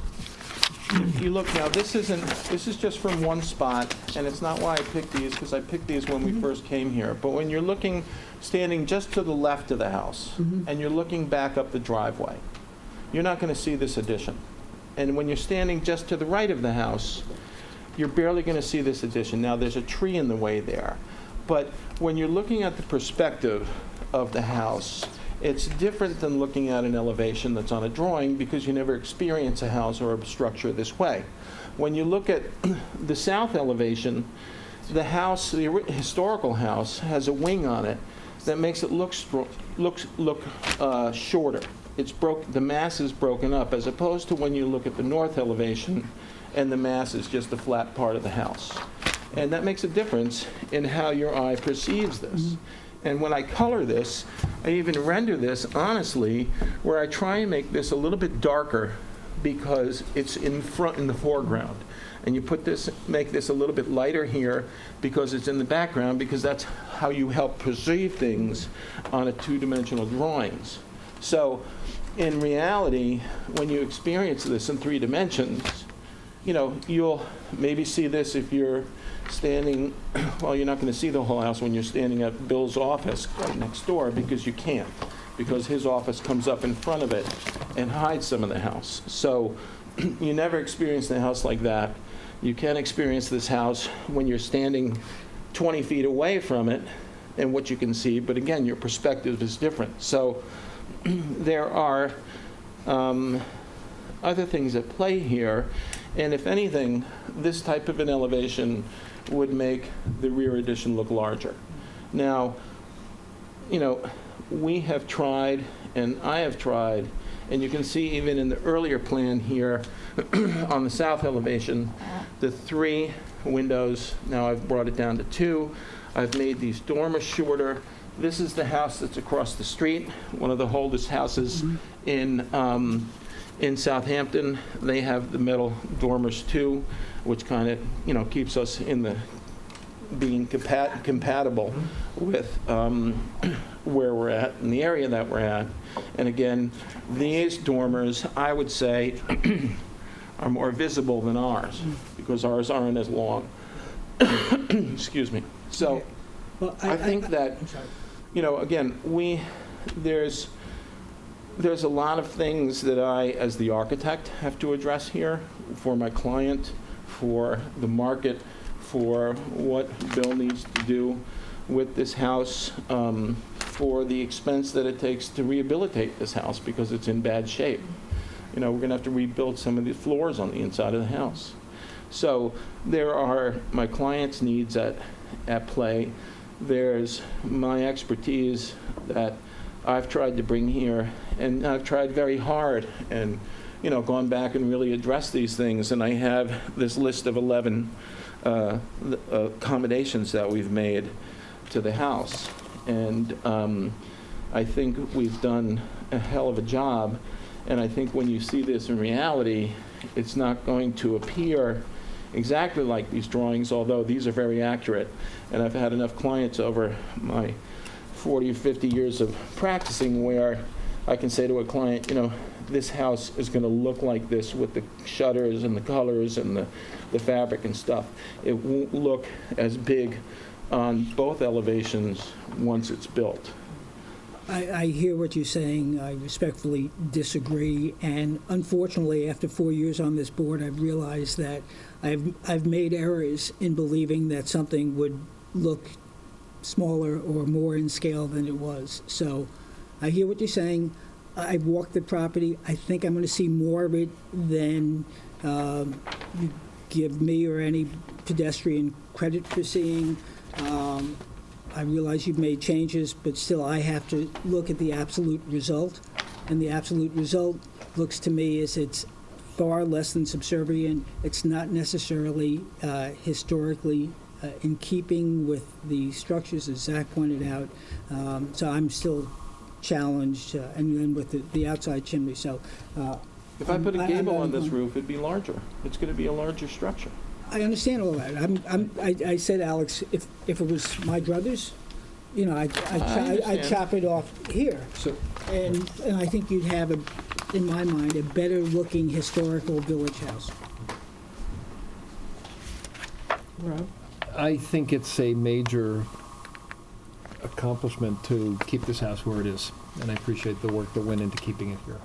If you look now, this is just from one spot, and it's not why I picked these, because I picked these when we first came here. But when you're looking, standing just to the left of the house, and you're looking back up the driveway, you're not going to see this addition. And when you're standing just to the right of the house, you're barely going to see this addition. Now, there's a tree in the way there. But when you're looking at the perspective of the house, it's different than looking at an elevation that's on a drawing, because you never experience a house or a structure this way. When you look at the south elevation, the house, the historical house, has a wing on it that makes it look shorter. The mass is broken up, as opposed to when you look at the north elevation and the mass is just a flat part of the house. And that makes a difference in how your eye perceives this. And when I color this, I even render this, honestly, where I try and make this a little bit darker because it's in the foreground. And you make this a little bit lighter here because it's in the background, because that's how you help perceive things on a two-dimensional drawings. So in reality, when you experience this in 3 dimensions, you'll maybe see this if you're standing, well, you're not going to see the whole house when you're standing at Bill's office right next door, because you can't, because his office comes up in front of it and hides some of the house. So you never experience the house like that. You can experience this house when you're standing 20 feet away from it and what you can see, but again, your perspective is different. So there are other things at play here, and if anything, this type of an elevation would make the rear addition look larger. Now, we have tried, and I have tried, and you can see even in the earlier plan here on the south elevation, the 3 windows. Now I've brought it down to 2. I've made these dormers shorter. This is the house that's across the street, one of the oldest houses in Southampton. They have the metal dormers too, which kind of keeps us in the being compatible with where we're at and the area that we're at. And again, these dormers, I would say, are more visible than ours, because ours aren't as long. Excuse me. So Well, I think that, I'm sorry. again, there's a lot of things that I, as the architect, have to address here for my client, for the market, for what Bill needs to do with this house, for the expense that it takes to rehabilitate this house because it's in bad shape. We're going to have to rebuild some of the floors on the inside of the house. So there are my client's needs at play. There's my expertise that I've tried to bring here, and I've tried very hard and gone back and really addressed these things. And I have this list of 11 accommodations that we've made to the house. And I think we've done a hell of a job. And I think when you see this in reality, it's not going to appear exactly like these drawings, although these are very accurate. And I've had enough clients over my 40 or 50 years of practicing where I can say to a client, this house is going to look like this with the shutters and the colors and the fabric and stuff. It won't look as big on both elevations once it's built. I hear what you're saying. I respectfully disagree. And unfortunately, after 4 years on this board, I've realized that I've made errors in believing that something would look smaller or more in scale than it was. So I hear what you're saying. I've walked the property. I think I'm going to see more of it than you give me or any pedestrian credit for seeing. I realize you've made changes, but still I have to look at the absolute result. And the absolute result looks to me as it's far less than subservient. It's not necessarily historically in keeping with the structures, as Zach pointed out. So I'm still challenged, and then with the outside chimney. So If I put a gable on this roof, it'd be larger. It's going to be a larger structure. I understand all that. I said, Alex, if it was my druthers, I'd chop it off here. So, And I think you'd have, in my mind, a better-looking historical village house. Rob? I think it's a major accomplishment to keep this house where it is, and I appreciate the work that went into keeping it here,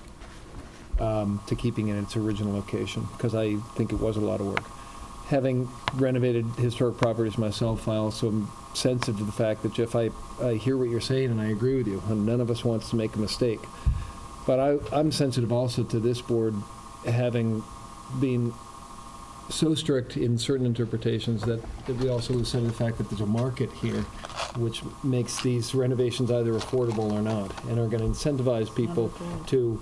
to keeping it in its original location, because I think it was a lot of work. Having renovated historic properties myself, I also am sensitive to the fact that, Jeff, I hear what you're saying, and I agree with you, and none of us wants to make a mistake. But I'm sensitive also to this board having been so strict in certain interpretations that we also lose sight of the fact that there's a market here which makes these renovations either affordable or not, and are going to incentivize people to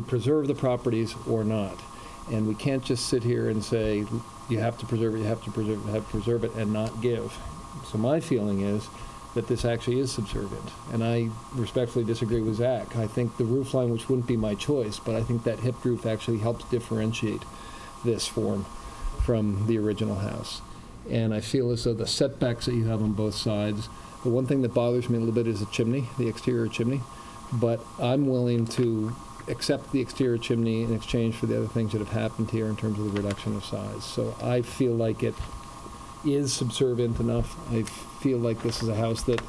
preserve the properties or not. And we can't just sit here and say, you have to preserve it, you have to preserve it, you have to preserve it, and not give. So my feeling is that this actually is subservient. And I respectfully disagree with Zach. I think the roof line, which wouldn't be my choice, but I think that hip roof actually helps differentiate this form from the original house. And I feel as though the setbacks that you have on both sides, the one thing that bothers me a little bit is the chimney, the exterior chimney. But I'm willing to accept the exterior chimney in exchange for the other things that have happened here in terms of the reduction of size. So I feel like it is subservient enough. I feel like this is a house that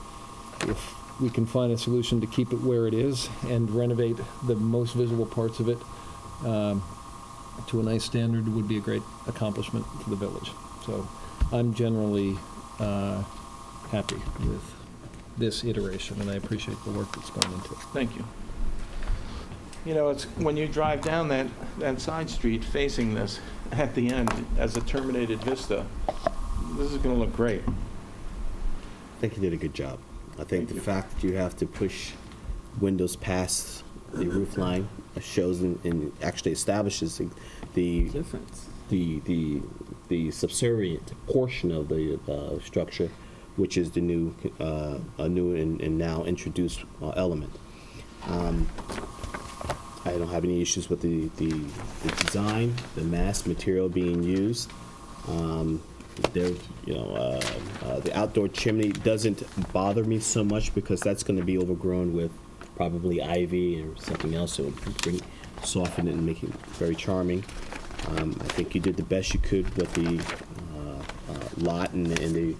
if we can find a solution to keep it where it is and renovate the most visible parts of it to a nice standard, it would be a great accomplishment for the village. So I'm generally happy with this iteration, and I appreciate the work that's gone into it. Thank you. You know, it's when you drive down that side street facing this at the end as a terminated vista, this is going to look great. I think you did a good job. I think the fact that you have to push windows past the roof line shows and actually establishes the Difference. the subservient portion of the structure, which is the new and now introduced element. I don't have any issues with the design, the mass material being used. The outdoor chimney doesn't bother me so much because that's going to be overgrown with probably ivy or something else that would soften it and make it very charming. I think you did the best you could with the lot and the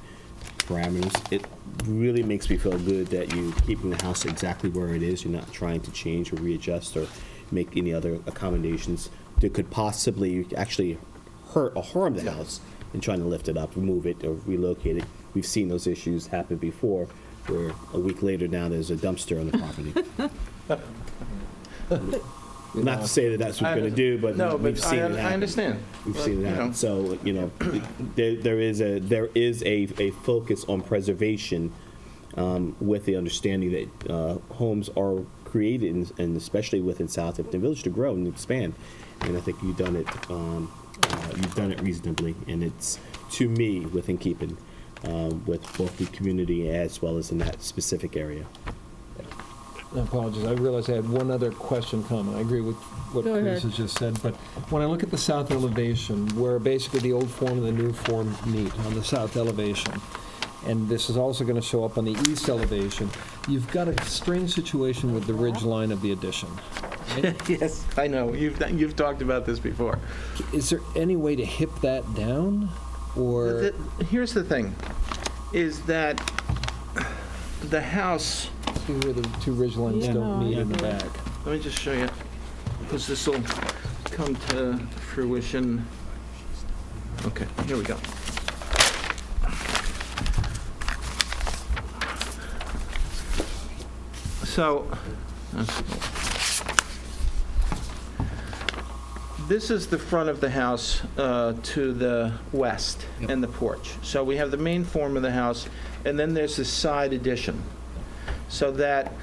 parameters. It really makes me feel good that you're keeping the house exactly where it is. You're not trying to change or readjust or make any other accommodations that could possibly actually hurt or harm the house and trying to lift it up, remove it, or relocate it. We've seen those issues happen before, where a week later now there's a dumpster on the property. Not to say that that's what we're going to do, but No, we've but seen it happen. I understand. We've But, seen it you happen. know. So, there is a focus on preservation with the understanding that homes are created, and especially within Southampton Village, to grow and expand. And I think you've done it reasonably, and it's, to me, within keeping with both the community as well as in that specific area. I apologize. I realized I had one other question comment. I agree with what Go Chris ahead. has just said, but when I look at the south elevation, where basically the old form and the new form meet on the south elevation, and this is also going to show up on the east elevation, you've got a strange situation with the ridge line of the addition. Yes, I know. You've talked about this before. Is there any way to hip that down, or? Here's the thing, is that the house, See where the two ridge lines Yeah. don't meet in the Yeah. back. let me just show you, because this will come to fruition. Okay, here we go. So, this is the front of the house to the west and the porch. So we have the main form of the house, and then there's this side addition. So that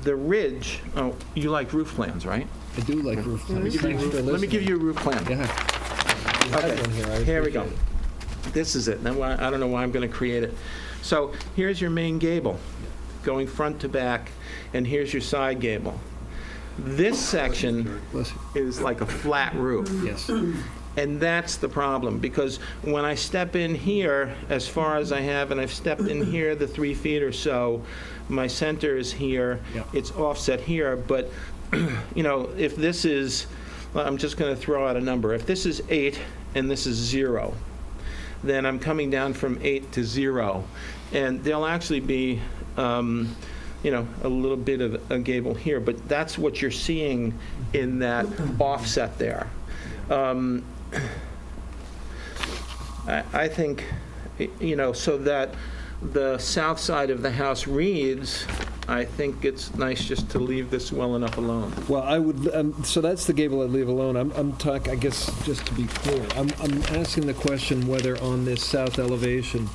the ridge, oh, you like roof plans, right? I do like roof plans. Let me give you a roof plan. Yeah. You have Okay, one here. I here we go. appreciate it. This is it. Now, I don't know why I'm going to create it. So here's your main gable, going front to back, and here's your side gable. This section Bless you. is like a flat roof. Yes. And that's the problem, because when I step in here, as far as I have, and I've stepped in here the 3 feet or so, my center is here, Yep. it's offset here, but, if this is, well, I'm just going to throw out a number. If this is 8 and this is 0, then I'm coming down from 8 to 0. And there'll actually be, a little bit of a gable here, but that's what you're seeing in that offset there. I think, so that the south side of the house reads, I think it's nice just to leave this well enough alone. Well, I would, so that's the gable I'd leave alone. I'm talking, I guess, just to be clear, I'm asking the question whether on this south elevation,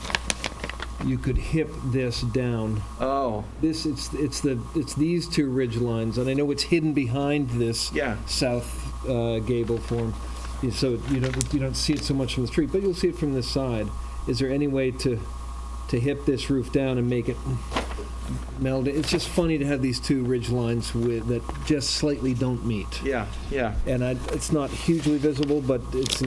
you could hip this down. Oh, It's these two ridge lines, and I know it's hidden behind this yeah. south gable form, so you don't see it so much from the street, but you'll see it from this side. Is there any way to to hip this roof down and make it meld. It's just funny to have these two ridge lines that just slightly don't meet. Yeah, yeah. And it's not hugely visible, but it's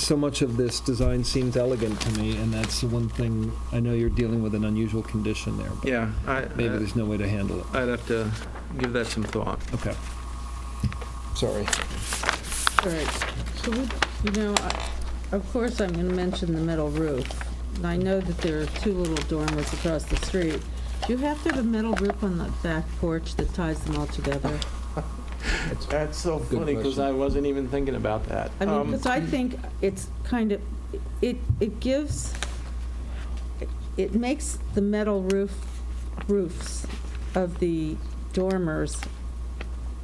so much of this design seems elegant to me, and that's the one thing. I know you're dealing with an unusual condition there, but Yeah, maybe there's no way to handle it. I'd have to give that some thought. Okay. Sorry. All right, so, of course, I'm going to mention the metal roof. And I know that there are two little dormers across the street. Do you have to have a metal roof on the back porch that ties them all together? That's so funny, because question. I wasn't even thinking about that. I mean, because I think it's kind of, it makes the metal roofs of the dormers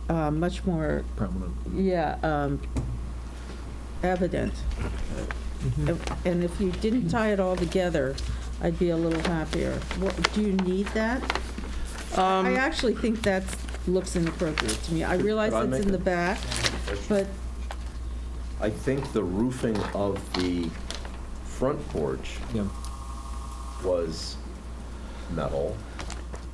much more, Prominent. evident. And if you didn't tie it all together, I'd be a little happier. Do you need that? I actually think that looks inappropriate to me. I realize Could I it's make in the a- back, but I think the roofing of the front porch Yeah. was metal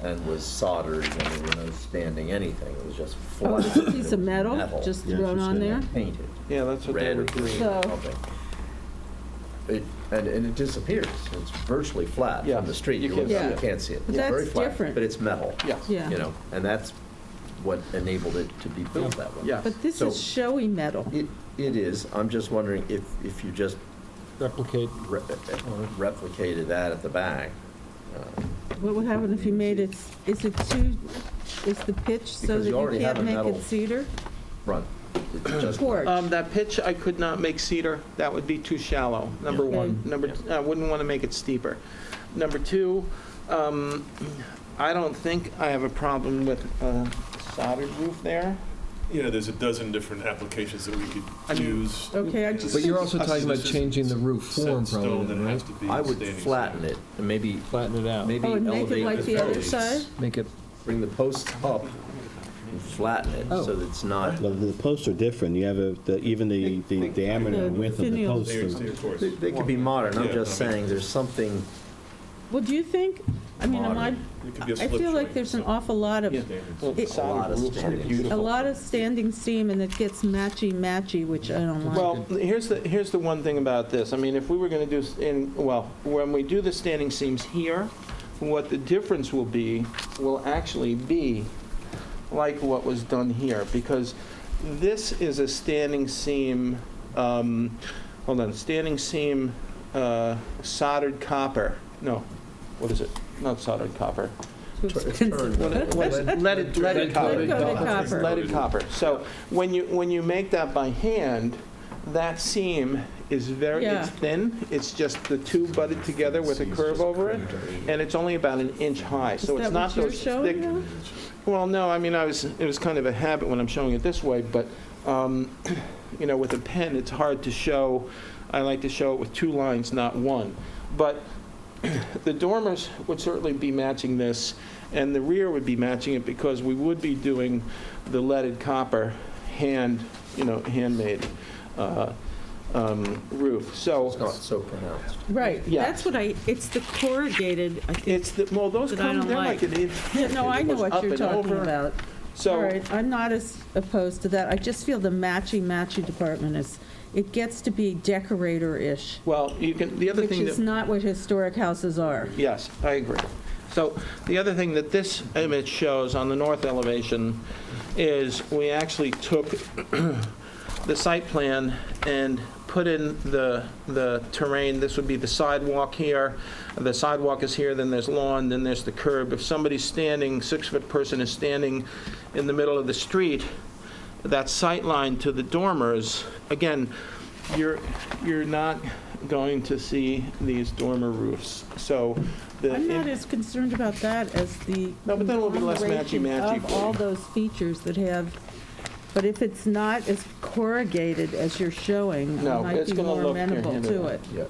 and was soldered, and there were no standing anything. It was just oh, flat. it's a piece of metal just Yeah, thrown just on in there? Painted, Yeah, that's what they red were or green doing. or So- something. And it disappears. It's virtually flat Yeah, from the street. you You can't see you it. can't see it. But It's very that's flat, different. but it's metal. Yes. Yeah. And that's what enabled it to be built that way. Yes. But this So- is showy metal. It is. I'm just wondering if you just Replicate. replicated that at the back. What would happen if you made it, is the pitch so Because that you you already have can't a make metal- it cedar? Front. It's just Porch. That pitch, I could not make cedar. That would be too shallow, number Yeah. one. I wouldn't want to make it steeper. Number two, I don't think I have a problem with a soldered roof there. You know, there's a dozen different applications that we I could mean- use. Okay, I just. But you're also Us, talking about this is changing the roof form, set in stone, probably, then it has right? to be I would standing flatten stone. it and maybe Flatten it out. Oh, and make it elevate like the other posts. side? Make it. Bring the posts up and flatten it Oh. so that it's not. Well, the posts are different. You have even the diameter and width of the finials. posts. Of course. They could be modern. I'm Yeah, just I mean- saying there's something. Well, do you think, I mean, Modern. It could be a I slip feel like joint, there's an so- awful lot of, Yeah. Well, It- solid A lot of roofs are standing. a beautiful. lot of standing seam, and it gets matchy-matchy, which I don't like. Well, here's the one thing about this. I mean, if we were going to do, when we do the standing seams here, what the difference will actually be like what was done here, because this is a standing seam, standing seam soldered copper. No, what is it? Not soldered copper. Leaded copper. Lead-coated copper. Leaded copper. So when you make that by hand, that seam is Yeah. it's thin. It's just the two butted together with a curve over it, and it's only about an inch high. So Is it's that not what you're those showing thick. now? Well, no, I mean, it was kind of a habit when I'm showing it this way, but, with a pen, it's hard to show. I like to show it with two lines, not one. But the dormers would certainly be matching this, and the rear would be matching it, because we would be doing the leaded copper handmade roof. So It's not so pronounced. Right, Yeah. that's what it's the corrugated, I think. those That I come, don't they're like. like an inch Yeah, thick. no, It I know goes what up you're and talking over. about. All So, right, I'm not as opposed to that. I just feel the matchy-matchy department it gets to be decorator-ish, well, the other which thing is that, not what historic houses are. yes, I agree. So the other thing that this image shows on the north elevation is we actually took the site plan and put in the terrain. This would be the sidewalk here. The sidewalk is here, then there's lawn, then there's the curb. If somebody's standing, 6-foot person is standing in the middle of the street, that sight line to the dormers, again, you're not going to see these dormer roofs. So I'm not as concerned about that as the No, but then it will be less conglomeration matchy-matchy of for all you. those features that have, but if it's not as corrugated as you're showing, I No, might it's be gonna more look your amenable hand to in it. Yeah.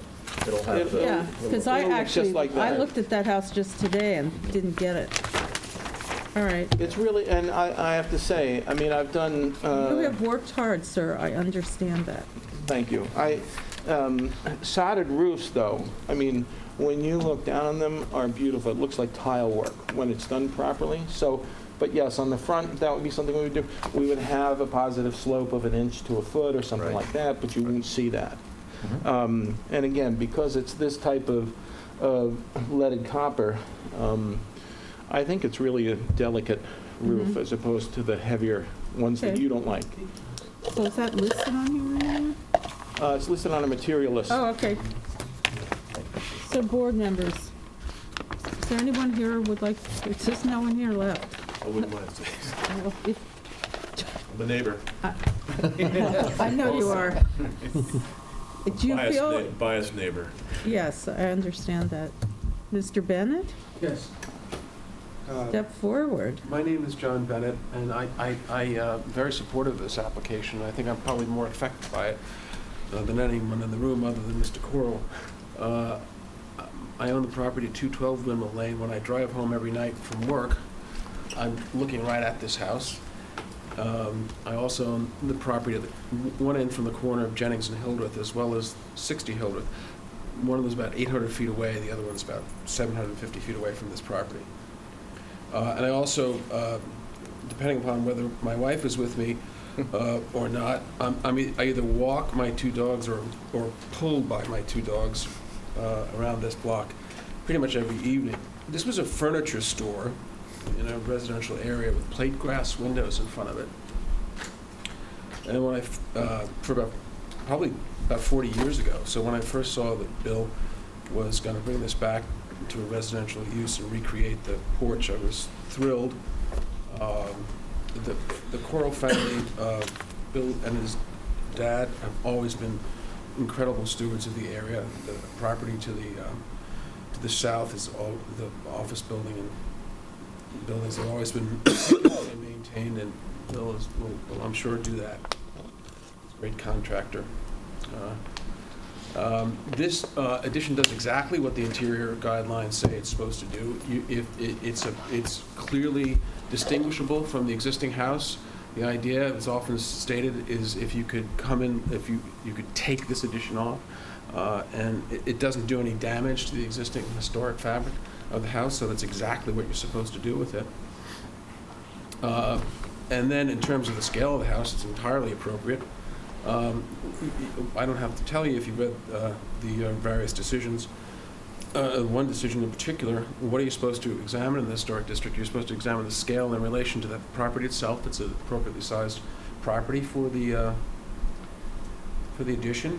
It'll have the. Yeah, because I it'll look just actually, like I that. looked at that house just today and didn't get it. All right. It's really, and I have to say, I mean, I've done. You have worked hard, sir. I understand that. Thank you. Sodded roofs, though, I mean, when you look down on them, are beautiful. It looks like tile work when it's done properly. So, but yes, on the front, that would be something we would do. We would have a positive slope of 1 inch to a foot or something Right. like that, but you wouldn't see that. And again, because it's this type of leaded copper, I think it's really a delicate roof as opposed to the heavier ones that Okay. you don't like. So is that listed on here anywhere? It's listed on a material list. Oh, okay. So board members, is there anyone here who would like, there's just no one here left. I wouldn't mind saying, Well, if- I'm a neighbor. I know you are. Do you feel, Biased neighbor. yes, I understand that. Mr. Bennett, Yes. step forward. My name is John Bennett, and I'm very supportive of this application. I think I'm probably more affected by it than anyone in the room other than Mr. Coral. I own the property at 212 Windmill Lane. When I drive home every night from work, I'm looking right at this house. I also own the property at one end from the corner of Jennings and Hildreth, as well as 60 Hildreth. One of them's about 800 feet away, the other one's about 750 feet away from this property. And I also, depending upon whether my wife is with me or not, I either walk my 2 dogs or pulled by my 2 dogs around this block pretty much every evening. This was a furniture store in a residential area with plate glass windows in front of it. And when for probably about 40 years ago, so when I first saw that Bill was going to bring this back to a residential use and recreate the porch, I was thrilled. The Coral family, Bill and his dad, have always been incredible stewards of the area. The property to the south is all the office building and buildings have always been maintained, and Bill will, I'm sure, do that. He's a great contractor. This addition does exactly what the interior guidelines say it's supposed to do. It's clearly distinguishable from the existing house. The idea, as often stated, is if you could come in, if you could take this addition off, and it doesn't do any damage to the existing historic fabric of the house, so that's exactly what you're supposed to do with it. And then in terms of the scale of the house, it's entirely appropriate. I don't have to tell you if you've read the various decisions. One decision in particular, what are you supposed to examine in the historic district? You're supposed to examine the scale in relation to the property itself. It's an appropriately sized property for the addition,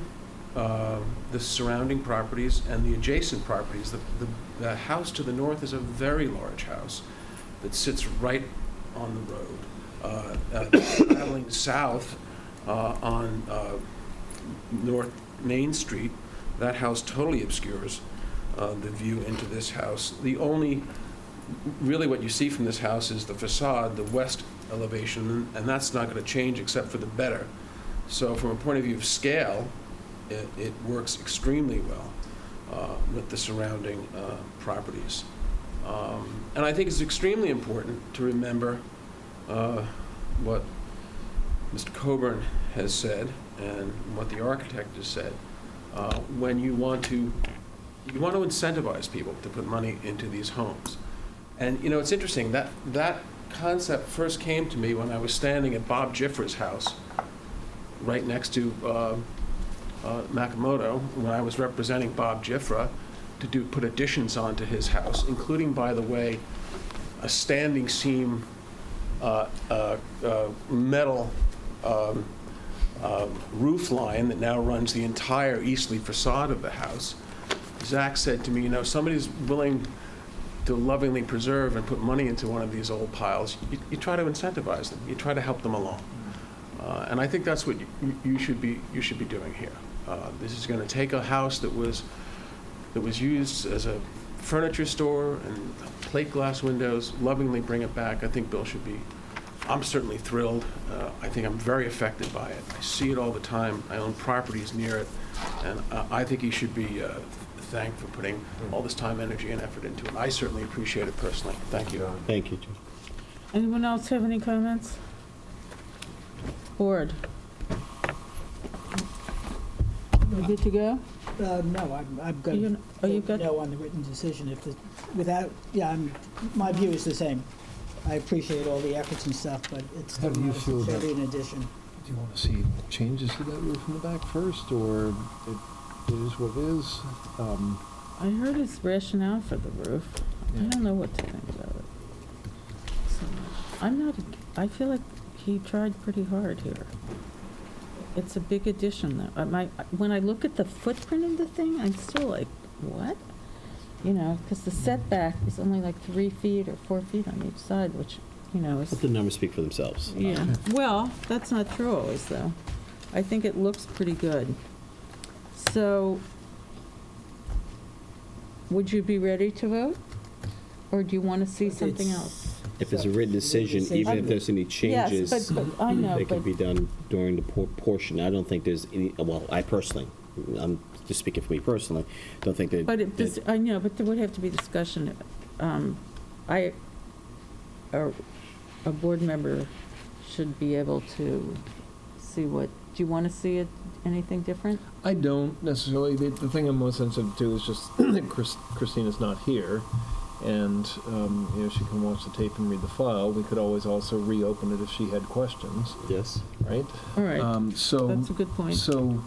the surrounding properties, and the adjacent properties. The house to the north is a very large house that sits right on the road. Traveling south on North Main Street, that house totally obscures the view into this house. The only, really what you see from this house is the facade, the west elevation, and that's not going to change except for the better. So from a point of view of scale, it works extremely well with the surrounding properties. And I think it's extremely important to remember what Mr. Coburn has said and what the architect has said when you want to incentivize people to put money into these homes. And you know, it's interesting that concept first came to me when I was standing at Bob Giffra's house right next to Makamoto, when I was representing Bob Giffra to put additions onto his house, including, by the way, a standing seam metal roof line that now runs the entire easterly facade of the house. Zach said to me, you know, somebody's willing to lovingly preserve and put money into one of these old piles, you try to incentivize them. You try to help them along. And I think that's what you should be doing here. This is going to take a house that was used as a furniture store and plate glass windows, lovingly bring it back. I think Bill should be. I'm certainly thrilled. I think I'm very affected by it. I see it all the time. I own properties near it, and I think he should be thanked for putting all this time, energy, and effort into it. I certainly appreciate it personally. Thank you. Thank you, Jim. Anyone else have any comments? Board? We good to go? No, I'm going You- oh, you've got- to no on the written decision. If the, without, yeah, my view is the same. I appreciate all the efforts and stuff, but it's How do you not feel about- necessarily an addition. Do you want to see changes to that roof in the back first, or it is what it is? I heard his rationale for the roof. I Yeah. don't know what to think about it. So, I'm not, I feel like he tried pretty hard here. It's a big addition, though. When I look at the footprint of the thing, I'm still like, what? You know, because the setback is only like 3 feet or 4 feet on each side, which, you know, is... Let the numbers speak for themselves. Yeah, well, that's not true always, though. I think it looks pretty good. So, would you be ready to vote? Or do you want to see something It's- else? If there's a written decision, even if there's any changes, Yes, but I know, they but, can be done during the portion. I don't think there's any, well, I personally, I'm just speaking for me personally, don't think that. but it, this, I know, but there would have to be discussion. A board member should be able to see what, do you want to see it, anything different? I don't necessarily. The thing I'm most sensitive to is just that Christina's not here, and she can watch the tape and read the file. We could always also reopen it if she had questions, Yes. right? All right, So that's a good point. So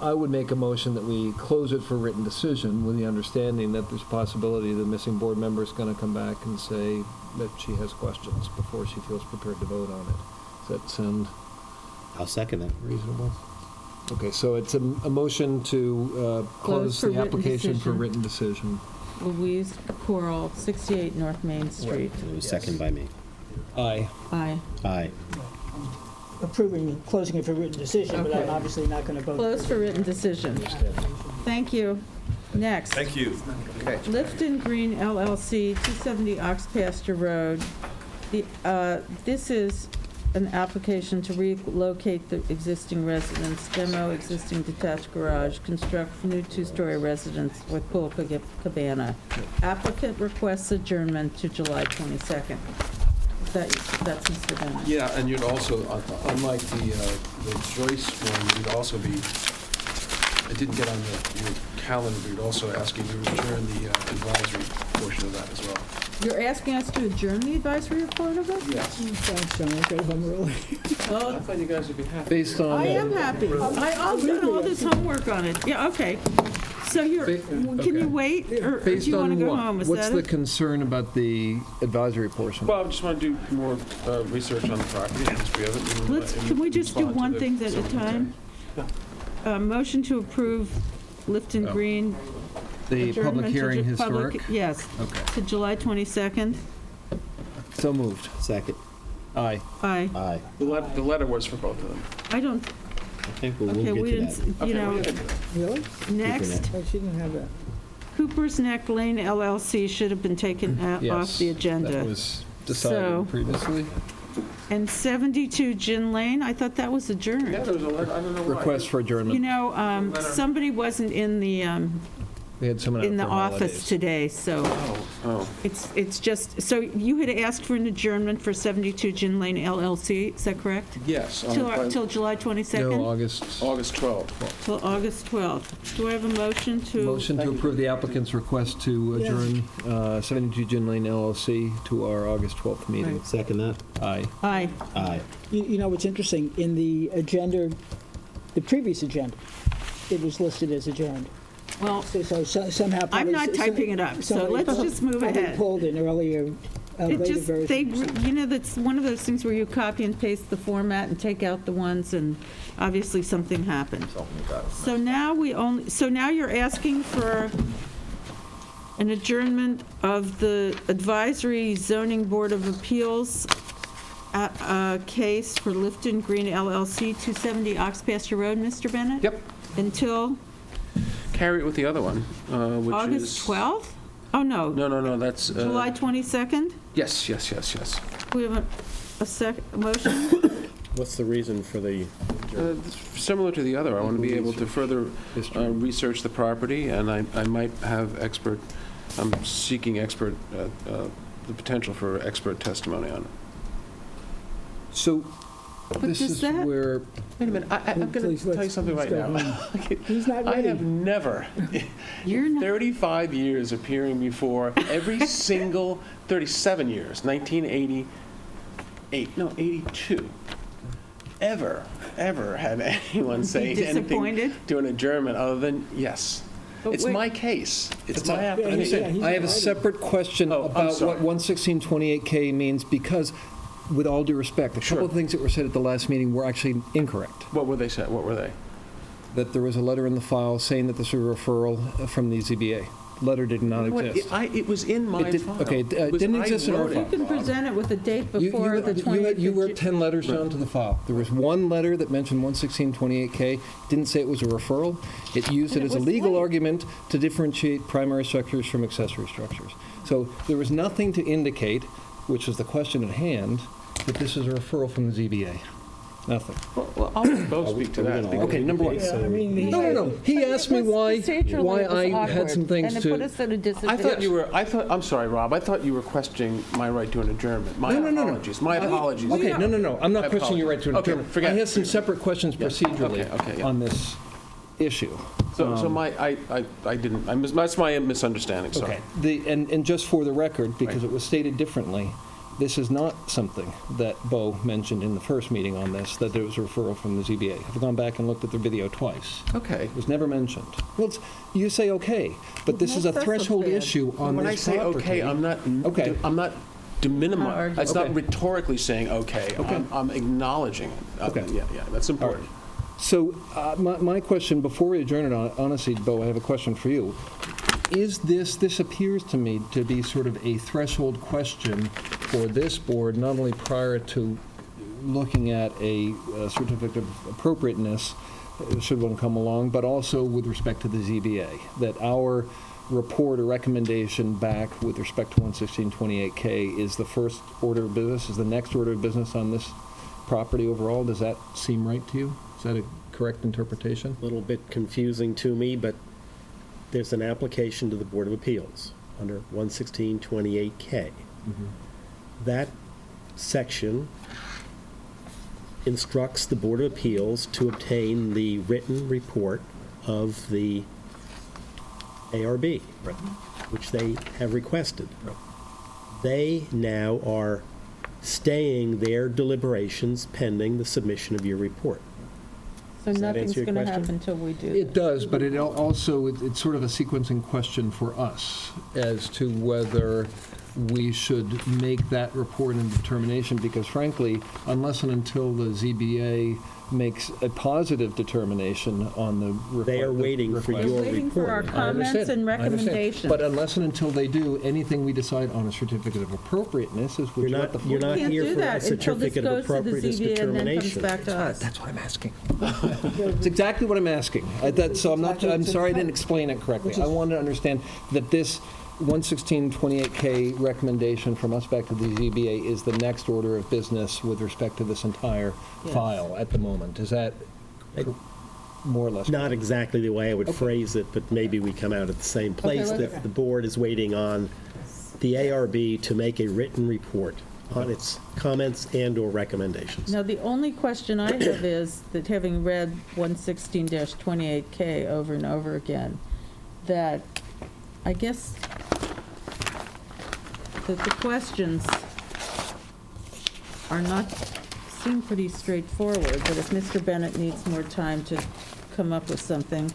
I would make a motion that we close it for written decision with the understanding that there's possibility the missing board member is going to come back and say that she has questions before she feels prepared to vote on it. Does that sound I'll second that. reasonable? Okay, so it's a motion to Close close for the written application for decision. written decision. Louise Coral, 68 North Main Street. And it was seconded by me. Aye. Aye. Aye. Approving, closing it for written decision, but I'm Okay. obviously not going to vote. Close for written decision. Thank you. Next. Thank you. Lifton Green LLC, 270 Ox Pasture Road. This is an application to relocate the existing residence, demo existing detached garage, construct new two-story residence with pool cabana. Applicant requests adjournment to July 22nd. That's Mr. Bennett. Yeah, and you'd also, unlike the Joyce one, you'd also be, I didn't get on your calendar, but you'd also asking to adjourn the advisory portion of that as well. You're asking us to adjourn the advisory report of it? Yes. Thanks, John, I'll go home early. I thought you guys would be happy. Based on... I am happy. I'll do all this homework on it. Yeah, okay. So can okay. you wait, or do Based you want to on go what? home? Is What's that the it? concern about the advisory portion? Well, I just want to do more research on the property, the history of it. and Can we just do respond to one the thing at a zoning time? Motion to approve Lifton Oh. Green. The adjournment public to hearing public- historic? Yes, Okay. to July 22nd. So moved. Second. Aye. Aye. Aye. The letter was for both of them. I don't, Okay, well, okay, we'll we get didn't, to that. you know, Really? next, Oh, she didn't have that. Cooper's Neck Lane LLC should have been taken off Yes, the that agenda. was So- decided previously. And 72 Gin Lane, I thought that was adjourned. Yeah, there was a letter, I don't know why. Request for You adjournment. know, somebody wasn't in the We had someone out in the for office holidays. today, so Oh, it's just, so you had asked for an adjournment for 72 Gin Lane LLC, is that correct? yes. Till July No, 22nd? August. August 12th. Till August 12th. Do I have a motion to? Motion to approve the applicant's request to adjourn 72 Gin Lane LLC to our August 12th meeting. Second that. Aye. Aye. Aye. You know what's interesting, in the agenda, the previous agenda, it was listed as adjourned. Well, So somehow. I'm probably not typing it up, so somebody let's just move probably ahead. pulled an earlier, It later just, version. you know, that's one of those things where you copy and paste the format and take out the ones, and obviously something happened. Something got it. So now you're asking for an adjournment of the Advisory Zoning Board of Appeals case for Lifton Green LLC, 270 Ox Pasture Road, Mr. Bennett? Yep. Until Carry it with the other one, which is... August 12th? Oh, no, No, that's... July 22nd? Yes. We have a motion? What's the reason for the? Similar to the other, I want to be able to further History. research the property, and I might have I'm seeking the potential for expert testimony on it. So But this does is that- where, Wait a minute, I'm going Please, to tell you let's- something right let's go now. home. He's not I ready. have never, You're not, 35 years appearing before every single, 37 years, 1988, no, 82, ever had anyone say anything disappointed? to an adjournment other than yes. But It's wait- my case. It's my Yeah, application. he's I have a not ready. separate question Oh, I'm about sorry. what 11628K means, because, with all due respect, a Sure. couple of things that were said at the last meeting were actually incorrect. What were they said? What were they? That there was a letter in the file saying that this was a referral from the ZBA. Letter did not What? exist. It was in my It did- file. okay, It was- didn't I exist in our wrote it, file. you can Bob. present it with a date You- before the 28th. You of wrote Ju- 10 letters down to the file. There was one letter that mentioned 11628K, didn't say it was a referral. It used And it it as a was legal late. argument to differentiate primary structures from accessory structures. So there was nothing to indicate, which is the question at hand, that this is a referral from the ZBA. Nothing. Well, I'll let Bo speak to that. because- Okay, number one. Yeah, I mean, No. He asked me why Procedurally, it was I had some awkward, things And it put to. us at a disadvantage. I'm sorry, Rob, I thought you were questioning my right to an adjournment. My No. apologies, my apologies. Okay, no. I'm not I questioning your right to an apologize. Okay, adjournment. forget I it. have some separate questions Yeah, procedurally okay, yeah. on this issue. So I didn't, that's my misunderstanding, sorry. Okay. And just for the record, because it was stated differently, this is not something that Bo mentioned in the first meeting on this, that there was a referral from the ZBA. I've gone back and looked at their video twice. Okay. It was never mentioned. Well, you say okay, but this is a That's threshold bad. issue on When I this say property. okay, I'm not Okay. Not minimizing, arguing. it's not Okay. rhetorically saying okay. Okay. I'm acknowledging it. Okay. Yeah, that's important. So my question, before we adjourn it, honestly, Bo, I have a question for you. Is this appears to me to be sort of a threshold question for this board, not only prior to looking at a certificate of appropriateness, should one come along, but also with respect to the ZBA, that our report or recommendation back with respect to 11628K is the first order of business, is the next order of business on this property overall? Does that seem right to you? Is that a correct interpretation? A little bit confusing to me, but there's an application to the Board of Appeals under 11628K. That section instructs the Board of Appeals to obtain the written report of the ARB, which they have requested. They now are staying their deliberations pending the submission of your report. So Does that nothing's answer your going to question? happen until we do. It does, but it also, it's sort of a sequencing question for us as to whether we should make that report and determination, because frankly, unless and until the ZBA makes a positive determination on the request. They are waiting for your Waiting for our report. I understand, comments and I understand. recommendations. But unless and until they do, anything we decide on a certificate of appropriateness is You're what not, the you're We not can't here do for a that until this certificate of goes to the appropriateness ZBA and then comes determination. back to us. That's what I'm asking. It's exactly what I'm asking. I'm sorry I didn't explain it correctly. I wanted to understand that this 11628K recommendation from us back to the ZBA is the next order of business with respect to this entire Yes. file at the moment. Is that more or less? Not exactly the way I would phrase it, but maybe we come out at the same place. let's- That the board is waiting on the ARB to make a written report on its comments and/or recommendations. Now, the only question I have is that, having read 116-28K over and over again, that I guess that the questions are not, seem pretty straightforward, but if Mr. Bennett needs more time to come up with something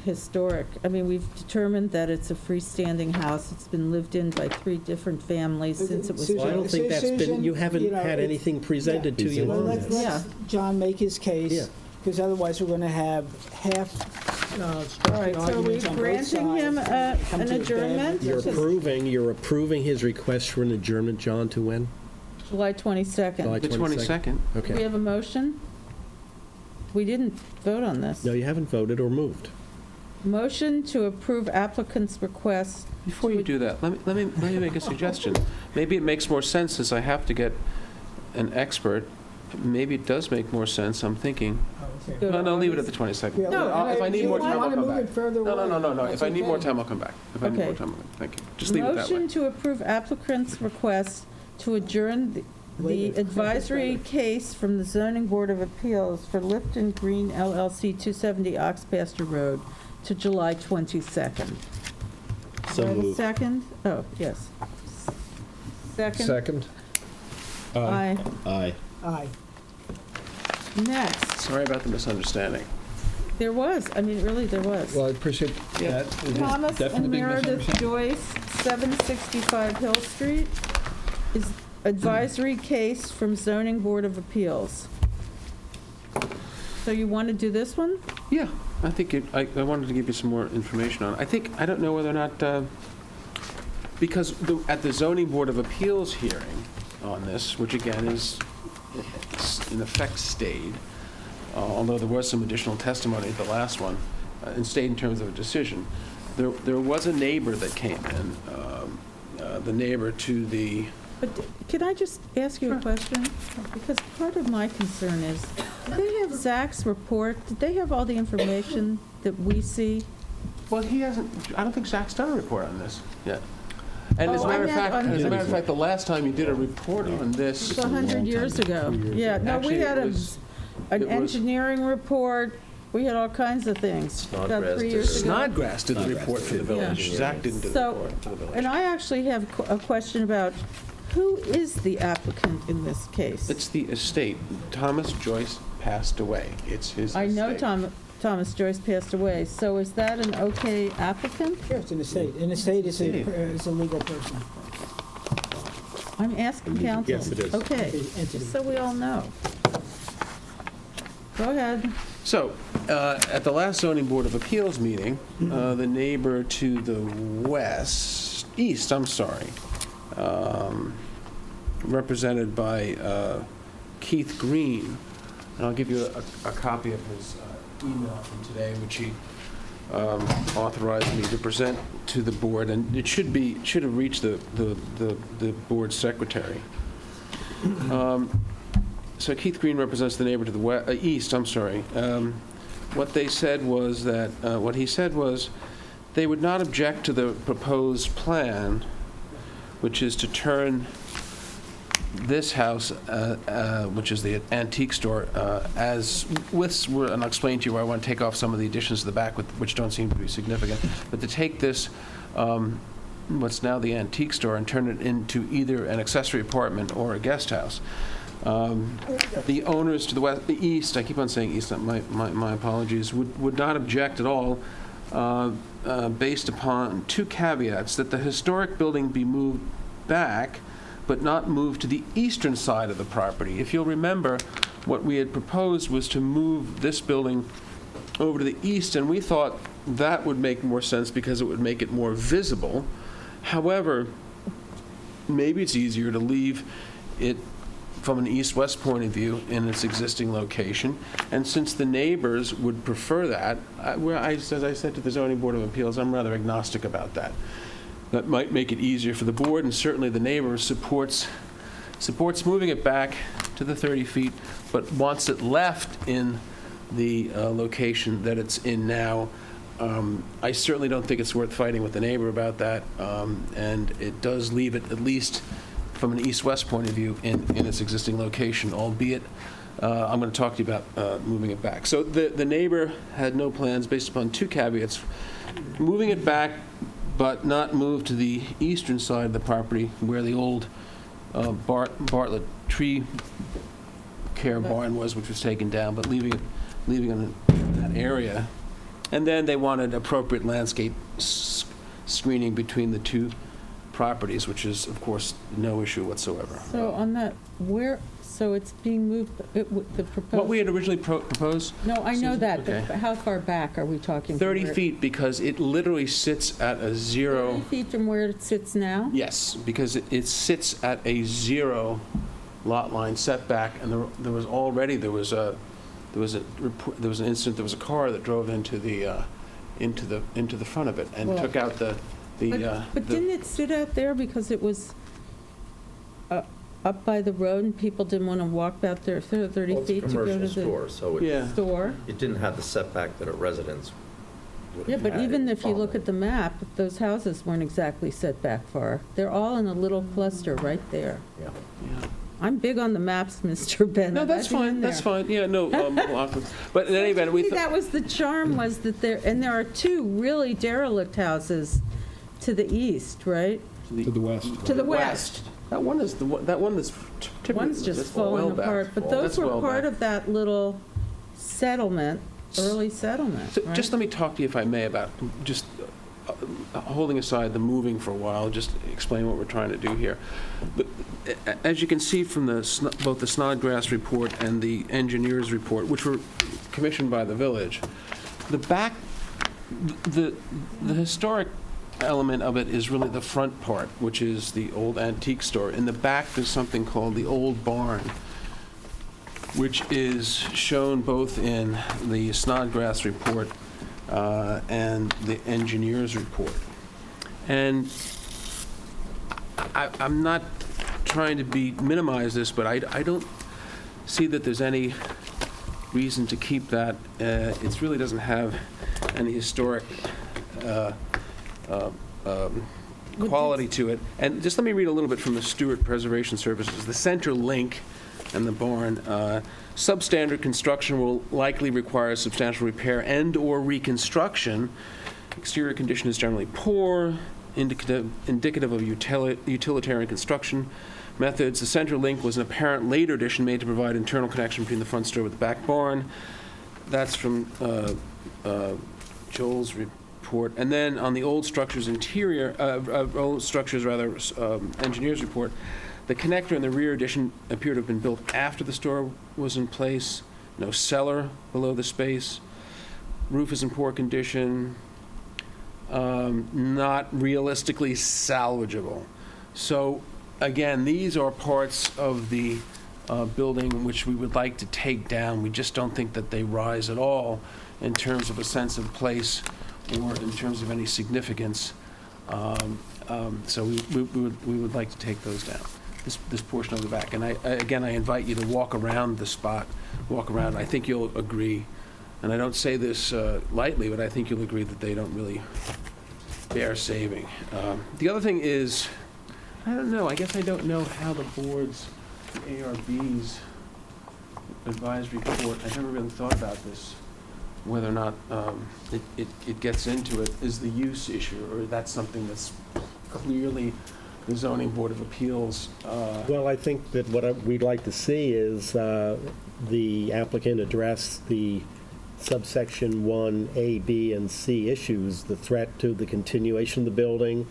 historic. I mean, we've determined that it's a freestanding house. It's been lived in by 3 different families since it was Susan, Well, I don't think that's been, Susan, you haven't you know, had it- anything presented to you Well, on let's this. Yeah. John make his Yeah. case, because otherwise we're going to have half All structured right, so are we arguments on both granting him sides. Come an to a bad adjournment? You're resolution. approving his request for an adjournment, John, to when? July 22nd. July The 22nd? 22nd. Do we Okay. have a motion? We didn't vote on this. No, you haven't voted or moved. Motion to approve applicant's request. Before you do that, let me make a suggestion. Maybe it makes more sense, since I have to get an expert, maybe it does make more sense, I'm thinking. Go to No, leave it at August. the 22nd. Yeah, No, well, If I need you more time, I'll wanna come move back. it further No, away, if I need more that's time, I'll come back. If I need more Okay. time, I'll come back. Thank you. Just leave it that way. Motion to approve applicant's request to adjourn the advisory case from the Zoning Board of Appeals for Lipton Green LLC, 270 Ox Pasture Road, to July 22nd. So Do I have a moved. second? Oh, yes. Second? Second? Aye. Aye. Aye. Next, Sorry about the misunderstanding. there was, I mean, really, there was. Well, I appreciate Yeah. that. It is Thomas definitely and a big Meredith misunderstanding. Joyce, 765 Hill Street, is advisory case from Zoning Board of Appeals. So you want to do this one? Yeah, I think I wanted to give you some more information on it. I don't know whether or not, because at the zoning board of appeals hearing on this, which again is in effect stayed, although there was some additional testimony at the last one, and stayed in terms of a decision, there was a neighbor that came in, the neighbor to the, But can I just ask you a question? Because part of my concern is, did they have Zach's report? Did they have all the information that we see? well, he hasn't, I don't think Zach's done a report on this yet. And as a Oh, I matter of meant fact, on- as a matter of fact, the last time you did a report on this. It's 100 years ago. Yeah, no, Actually, we it had an was- engineering report, we had all kinds of things about Snodgrass 3 did years it. ago. Snodgrass did the Snodgrass report for the did. village. Yeah. Zach didn't do the So, report for the village. And I actually have a question about, who is the applicant in this case? It's the estate. Thomas Joyce passed away. It's his I know estate. Thomas Joyce passed away, so is that an okay applicant? Sure, it's an estate. An estate is a legal person. I'm asking counsel. Yes, it is. Okay, Entity. just so we all know. Go ahead. So, at the last zoning board of appeals meeting, the neighbor to the east, represented by Keith Green, and I'll give you a copy of his email from today, which he authorized me to present to the board, and it should have reached the board secretary. So Keith Green represents the neighbor to the east. What they said was that, what he said was, they would not object to the proposed plan, which is to turn this house, which is the antique store, and I'll explain to you where I want to take off some of the additions to the back, which don't seem to be significant, but to take this, what's now the antique store, and turn it into either an accessory apartment or a guest house. The owners to the east, I keep on saying east, my apologies, would not object at all, based upon two caveats: that the historic building be moved back, but not moved to the eastern side of the property. If you'll remember, what we had proposed was to move this building over to the east, and we thought that would make more sense because it would make it more visible. However, maybe it's easier to leave it from an east-west point of view in its existing location. And since the neighbors would prefer that, as I said to the Zoning Board of Appeals, I'm rather agnostic about that. That might make it easier for the board, and certainly the neighbor supports moving it back to the 30 feet, but wants it left in the location that it's in now. I certainly don't think it's worth fighting with the neighbor about that, and it does leave it, at least from an east-west point of view, in its existing location, albeit I'm going to talk to you about moving it back. So the neighbor had no plans based upon two caveats: moving it back, but not move to the eastern side of the property where the old Bartlett tree care barn was, which was taken down, but leaving it in that area. And then they wanted appropriate landscape screening between the two properties, which is, of course, no issue whatsoever. So on that, so it's being moved, the proposed... What we had originally proposed, No, I know that, Okay. but how far back are we talking? from 30 where- feet, because it literally sits at a 0. 30 feet from where it sits now? Yes, because it sits at a 0 lot line setback, and there was an incident, there was a car that drove into the front of it and Well, took out the But didn't it sit out there because it was up by the road and people didn't want to walk out there 30 Well, it's a feet to go to commercial store, the so Yeah. store? it didn't have the setback that a residence would Yeah, have but had even in if you look Falmouth. at the map, those houses weren't exactly set back far. They're all in a little cluster right there. Yeah. Yeah. I'm big on the maps, Mr. Bennett. No, that's I'd be in fine, that's there. fine, yeah, no, but in any event, we, See, that was the charm, was that there are two really derelict houses to the east, right? To the west. To the west. that one is, that one that's typically. One's just that's well falling back. apart, but those That's were well part back. of that little settlement, early settlement, So right? just let me talk to you, if I may, about just holding aside the moving for a while, just explain what we're trying to do here. But as you can see from both the Snodgrass report and the engineer's report, which were commissioned by the village, the historic element of it is really the front part, which is the old antique store. In the back, there's something called the Old Barn, which is shown both in the Snodgrass report and the engineer's report. And I'm not trying to minimize this, but I don't see that there's any reason to keep that. It really doesn't have any historic quality to it. And just let me read a little bit from the Stewart Preservation Services. The center link and the barn, substandard construction will likely require substantial repair and/or reconstruction. Exterior condition is generally poor, indicative of utilitarian construction methods. The center link was an apparent later addition made to provide internal connection between the front store with the back barn. That's from Joel's report. And then on the old structures engineer's report, the connector and the rear addition appear to have been built after the store was in place. No cellar below the space. Roof is in poor condition. Not realistically salvageable. So again, these are parts of the building which we would like to take down. We just don't think that they rise at all in terms of a sense of place or in terms of any significance. So we would like to take those down, this portion of the back. And I invite you to walk around the spot, walk around. I think you'll agree, and I don't say this lightly, but I think you'll agree that they don't really bear saving. The other thing is, I don't know, I guess I don't know how the board's, the ARB's advisory report, I never really thought about this, whether or not it gets into it, is the use issue, or that's something that's clearly the zoning board of appeals. Well, I think that what we'd like to see is the applicant address the subsection 1, A, B, and C issues, the threat to the continuation of the building,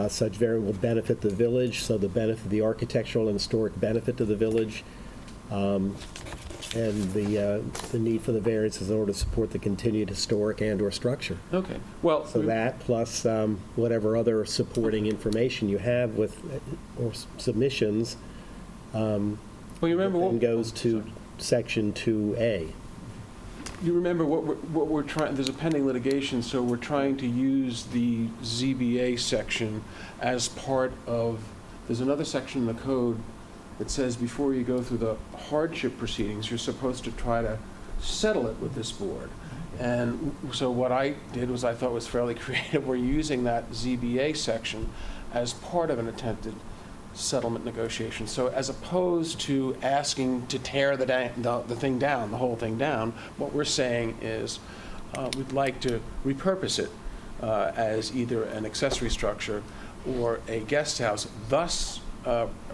such variable benefit to the village, so the benefit, the architectural and historic benefit to the village, and the need for the variances in order to support the continued historic and/or structure. Okay, well. So that, plus whatever other supporting information you have with, or submissions, Well, you remember then what. goes to section 2A. You remember what we're trying, there's a pending litigation, so we're trying to use the ZBA section as part of, there's another section in the code that says before you go through the hardship proceedings, you're supposed to try to settle it with this board. And so what I did was, I thought was fairly creative, we're using that ZBA section as part of an attempted settlement negotiation. So as opposed to asking to tear the thing down, the whole thing down, what we're saying is we'd like to repurpose it as either an accessory structure or a guest house, thus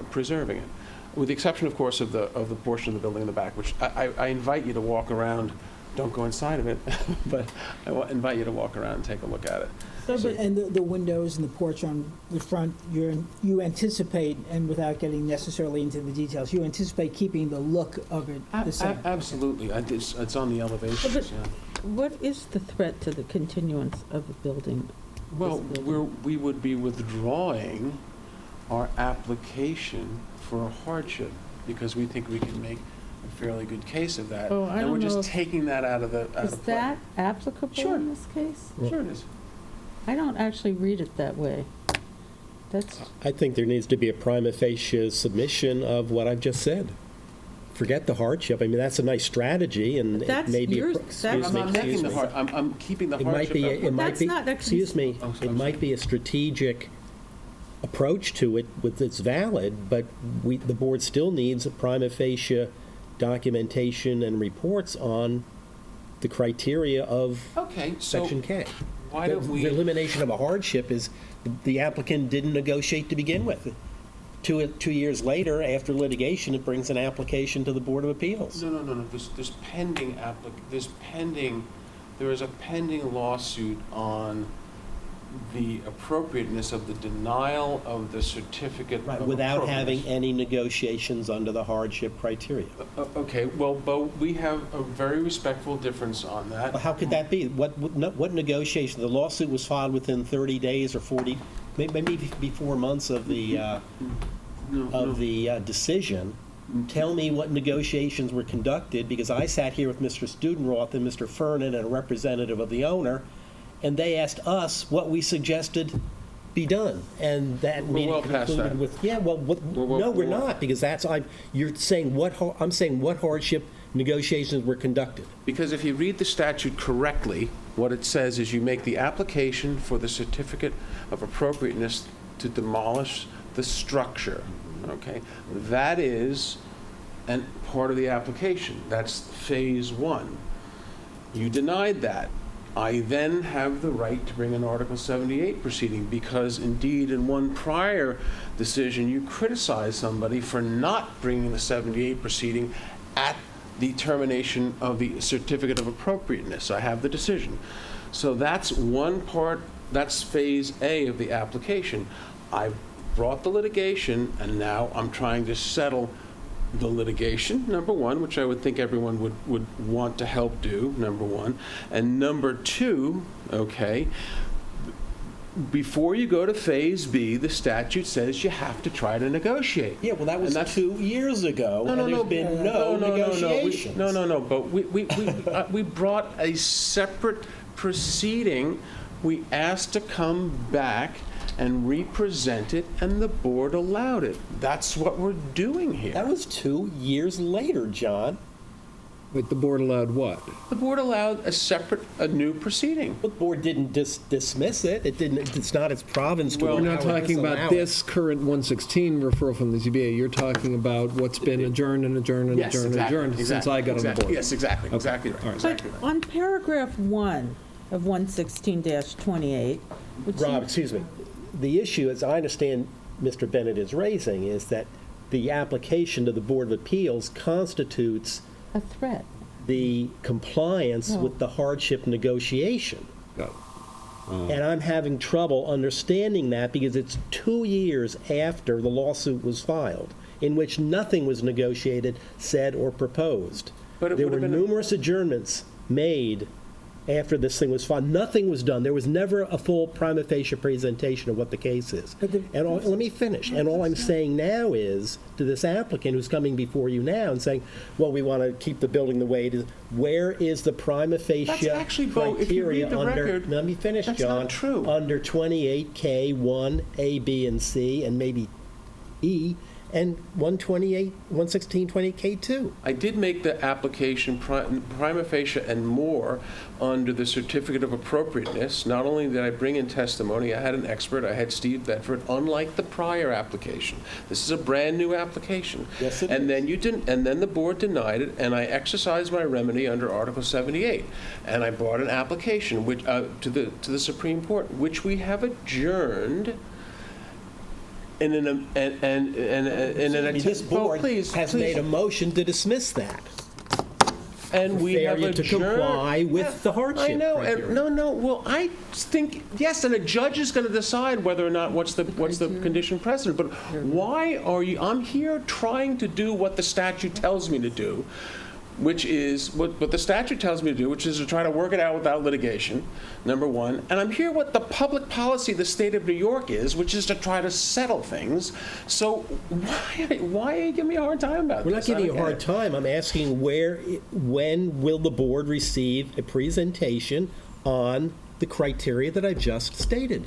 preserving it. With the exception, of course, of the portion of the building in the back, which I invite you to walk around. Don't go inside of it, but I invite you to walk around and take a look at it. And the windows and the porch on the front, you anticipate, and without getting necessarily into the details, you anticipate keeping the look of it the same? Absolutely. It's on the elevations, But- yeah. What is the threat to the continuance of the building? Well, this building? we would be withdrawing our application for a hardship because we think we can make a fairly good case of that. Oh, I And we're don't know just if- taking that out of Is play. that applicable Sure. in this case? Sure it is. I don't actually read it that way. That's, I think there needs to be a prima facie submission of what I've just said. Forget the hardship. I mean, that's a nice strategy, and But it that's may be. yours- Excuse that's- I'm me, not making excuse the me. hard, I'm keeping the It might hardship. be, out. it might that's be, not actually- excuse me, Oh, it I'm might sorry. be a strategic approach to it with it's valid, but the board still needs a prima facie documentation and reports on the criteria of Okay, so Section K. why don't The we, elimination of a hardship is the applicant didn't negotiate to begin with. 2 years later, after litigation, it brings an application to the Board of Appeals. no, there is a pending lawsuit on the appropriateness of the denial of the certificate Right, of without having appropriateness. any negotiations under the hardship criteria. Okay, well, but we have a very respectful difference on that. How could that be? What negotiation? The lawsuit was filed within 30 days or 40, maybe before months of the decision. Tell me what negotiations were conducted, because I sat here with Mr. Studenroth and Mr. Fernan and a representative of the owner, and they asked us what we suggested be done, and that We're meeting well past concluded that. with, yeah, well, no, we're not, because that's, you're saying I'm saying what hardship negotiations were conducted. Because if you read the statute correctly, what it says is you make the application for the certificate of appropriateness to demolish the structure, okay? That is part of the application. That's phase 1. You denied that. I then have the right to bring an Article 78 proceeding, because indeed in one prior decision you criticized somebody for not bringing the 78 proceeding at the termination of the certificate of appropriateness. I have the decision. So that's one part, that's phase A of the application. I brought the litigation, and now I'm trying to settle the litigation, number one, which I would think everyone would want to help do, number one. And number two, okay, before you go to phase B, the statute says you have to try to negotiate. Yeah, well, that was 2 years ago, and there's been no negotiations. No, but we brought a separate proceeding. We asked to come back and represent it, and the board allowed it. That's what we're doing here. That was 2 years later, John. Wait, the board allowed what? The board allowed a new proceeding. The board didn't dismiss it. It didn't. It's not its province to Well, We're allow not it, talking disallow about it. this current 116 referral from the ZBA. You're talking about what's been adjourned and adjourned and Yes, adjourned and exactly, adjourned since exactly, I got on the exactly. board. Yes, exactly, Okay. exactly right. All right. Exactly But right. on paragraph 1 of 116-28, which Rob, excuse me. The issue, as I understand Mr. Bennett is raising, is that the application to the Board of Appeals constitutes a threat. the compliance No. with the hardship negotiation. Got it. And I'm having trouble understanding that, because it's 2 years after the lawsuit was filed, in which nothing was negotiated, said, or proposed. But it There would were have been numerous adjournments made after this thing was filed. Nothing was done. There was never a full prima facie presentation of what the case is. Let me finish. And all I'm saying now is, to this applicant who's coming before you now and saying, well, we want to keep the building the way it is, where is the prima facie That's actually, Bo, if you criteria read the under, record, let me finish, that's John. not true. Under 28K1, A, B, and C, and maybe E, and 116-28K2. I did make the application prima facie and more under the certificate of appropriateness. Not only did I bring in testimony, I had an expert, I had Steve Bedford, unlike the prior application. This is a brand-new application. Yes, it and is. then you didn't, and then the board denied it, and I exercised my remedy under Article 78. And I brought an application which, to the Supreme Court, which we have adjourned in an This board please, has please. made a motion to dismiss that. And we have Failure to adjourned. comply with the hardship I know, and, criteria. no, well, I think, yes, and a judge is going to decide whether or not what's the condition precedent, but why are you, I'm here trying to do what the statute tells me to do, which is, what the statute tells me to do, which is to try to work it out without litigation, number one. And I'm here what the public policy of the state of New York is, which is to try to settle things. So why are you giving me a hard time about We're this? not giving you I a don't hard get it. time. I'm asking when will the board receive a presentation on the criteria that I just stated?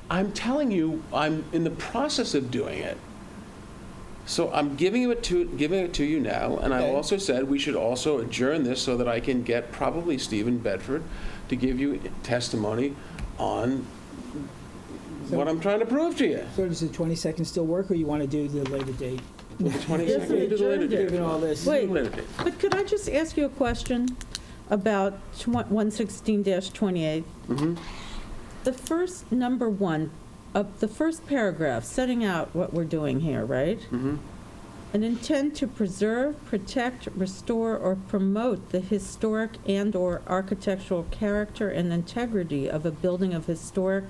I'm telling you, I'm in the process of doing it. So I'm giving it to you now, and I Okay. also said we should also adjourn this so that I can get probably Stephen Bedford to give you testimony on what I'm trying to prove to you. So does the 22nd still work, or you want to do the later date? The 22nd, Isn't it do the later adjourned? date. Given all this. Wait. Later date. But could I just ask you a question about 116-28? Mhm. The first, number one, of the first paragraph, setting out what we're doing here, right? Mhm. An intent to preserve, protect, restore, or promote the historic and/or architectural character and integrity of a building of historic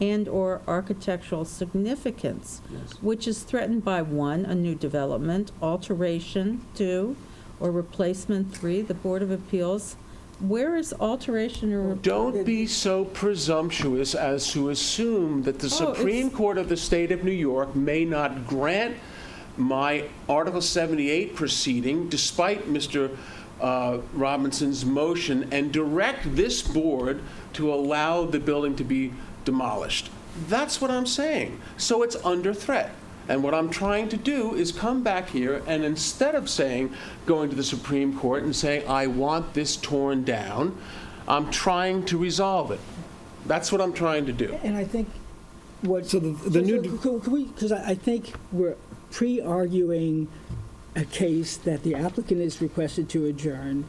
and/or architectural significance, Yes. which is threatened by 1, a new development, alteration, 2, or replacement, 3, the Board of Appeals. Where is alteration or? Don't be so presumptuous as to assume that the Oh, Supreme it's- Court of the State of New York may not grant my Article 78 proceeding, despite Mr. Robinson's motion, and direct this board to allow the building to be demolished. That's what I'm saying. So it's under threat. And what I'm trying to do is come back here, and instead of saying, going to the Supreme Court and saying, I want this torn down, I'm trying to resolve it. That's what I'm trying to do. And I think what. So the new- Could we, because I think we're pre-arguing a case that the applicant is requested to adjourn.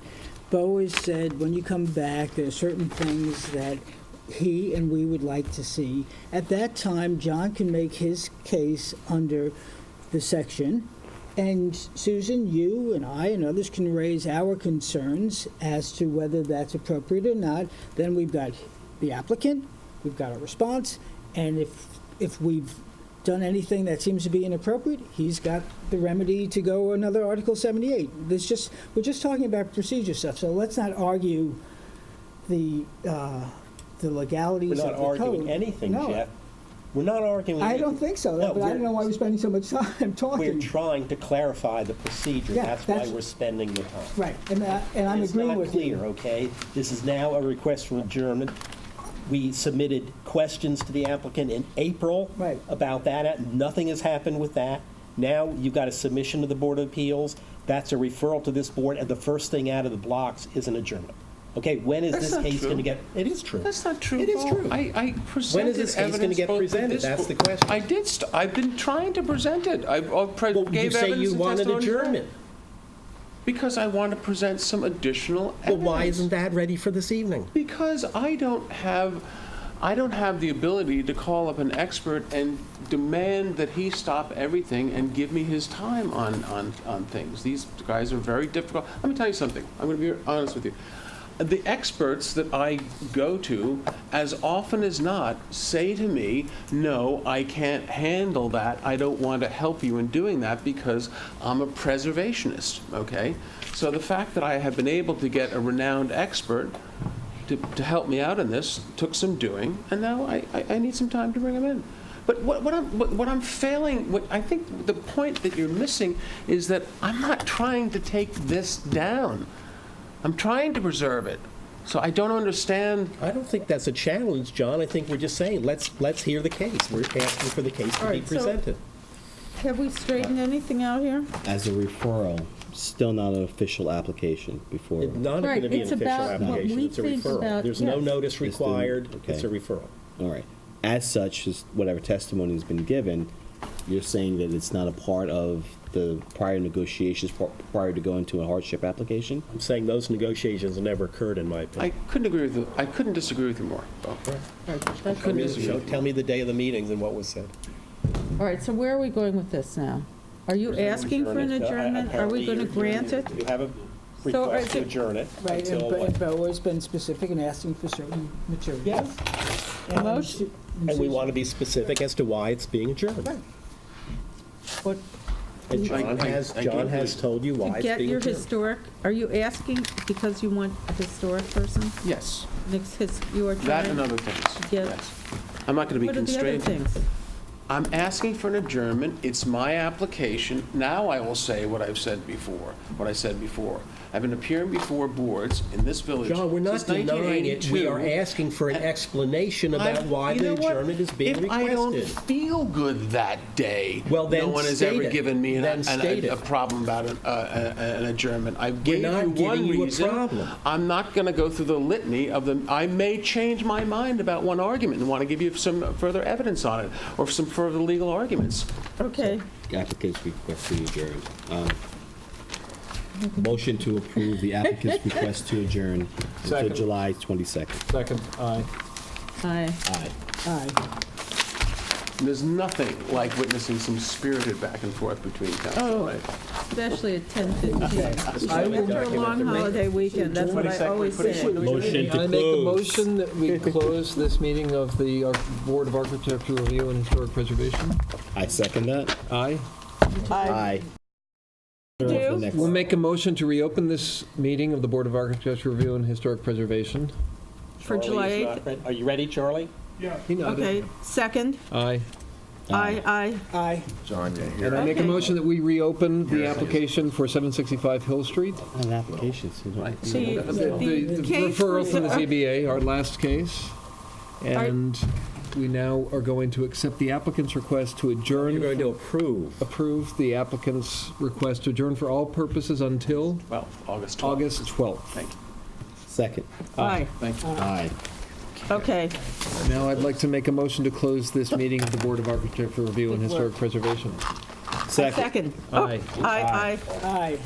Bo has said, when you come back, there are certain things that he and we would like to see. At that time, John can make his case under the section, and Susan, you and I and others can raise our concerns as to whether that's appropriate or not. Then we've got the applicant, we've got a response, and if we've done anything that seems to be inappropriate, he's got the remedy to go another Article 78. We're just talking about procedure stuff, so let's not argue the legalities We're of the not code. arguing anything, No, Jeff. We're not arguing I anything. don't think so, No, but I don't know why we're spending so much time We're talking. trying to clarify the procedure. Yeah, That's why that's- we're spending the time. Right, and I'm It's agreeing not with clear, you. okay? This is now a request for adjournment. We submitted questions to the applicant in April Right. about that. Nothing has happened with that. Now you've got a submission to the Board of Appeals. That's a referral to this board, and the first thing out of the blocks is an adjournment. Okay, when is That's this not case true. going to get? It is true. That's not true. It is Bo. true. I presented When is this case gonna evidence get both to presented? this That's board- the question. I did. I've been trying to present it. I Well, you gave say evidence you and want an testimony for it. adjournment. Because I want to present some additional Well, evidence. why isn't that ready for this evening? Because I don't have the ability to call up an expert and demand that he stop everything and give me his time on things. These guys are very difficult. Let me tell you something. I'm going to be honest with you. The experts that I go to, as often as not, say to me, no, I can't handle that. I don't want to help you in doing that because I'm a preservationist, okay? So the fact that I have been able to get a renowned expert to help me out in this took some doing, and now I need some time to bring him in. But what I'm failing, what I think the point that you're missing is that I'm not trying to take this down. I'm trying to preserve it. So I don't understand. I don't think that's a challenge, John. I think we're just saying, let's hear the case. We're asking for the case to All be right, so- presented. Have we straightened anything out here? As a referral, still not an official application before. It's not Right, going to be an it's official about what application. we It's a think referral. about- There's no yes. notice It's the- required. okay. It's a referral. All right. As such, is whatever testimony has been given, you're saying that it's not a part of the prior negotiations prior to going to a hardship application? I'm saying those negotiations never occurred, in my opinion. I couldn't agree with you. I couldn't disagree with you more. Bo. couldn't disagree. Tell me the day of the meetings and what was said. All right, so where are we going with this now? Are you asking for an adjournment? Are we going to grant it? You have a So, request to is it- adjourn it Right, until and what? Bo has been specific in asking for certain materials. Yes. And Motion- And we want to be specific as to why it's being adjourned. Right. What, And John I has told you why to it's get being your adjourned. historic, are you asking because you want a historic person? Yes, You are that trying and to other things. get, Yes. I'm not going to be what are the other constrained. things? I'm asking for an adjournment. It's my application. Now I will say what I've said before, what I said before. I've been appearing before boards in this village John, we're not since denying it. We are 1982. asking for an explanation about why You the know what? adjournment is being If I don't requested. feel good that day, Well, then no one has state ever it. given me Then state a it. problem about an adjournment. I gave not you giving one you a reason. problem. I'm not going to go through the litany of them. I may change my mind about one argument and want to give you some further evidence on it or some further legal arguments. Okay, Applicant's request to adjourn. Motion to approve the applicant's request to adjourn until Second. July 22nd. Second, aye. aye. Aye. Aye. There's nothing like witnessing some spirited back and forth between council, Oh. right? Especially at 10:15. I will After a long holiday weekend, that's what I always say. Motion to I make a close. motion that we close this meeting of the Board of Architectural Review and Historic Preservation. I second that. Aye. Aye. Do? Next. We'll make a motion to reopen this meeting of the Board of Architectural Review and Historic Preservation. For July 8th? Are you ready, Charlie? He nodded. Okay, second? Aye. Aye. Aye. John, you're here. And I make a Okay. motion that we reopen the Yes. application for 765 Hill Street. An application. Right. The case referral was- from the ZBA, our last case. And we now are going to accept the applicant's request to adjourn. You're going to Approve the applicant's request to adjourn for all purposes until Well, August 12th. August 12th. Thank you. Second. Aye. Thank you. Aye. Okay. Now I'd like to make a motion to close this meeting of the Board of Architectural Review and Historic Preservation. Second. Second. Aye. Aye. Aye.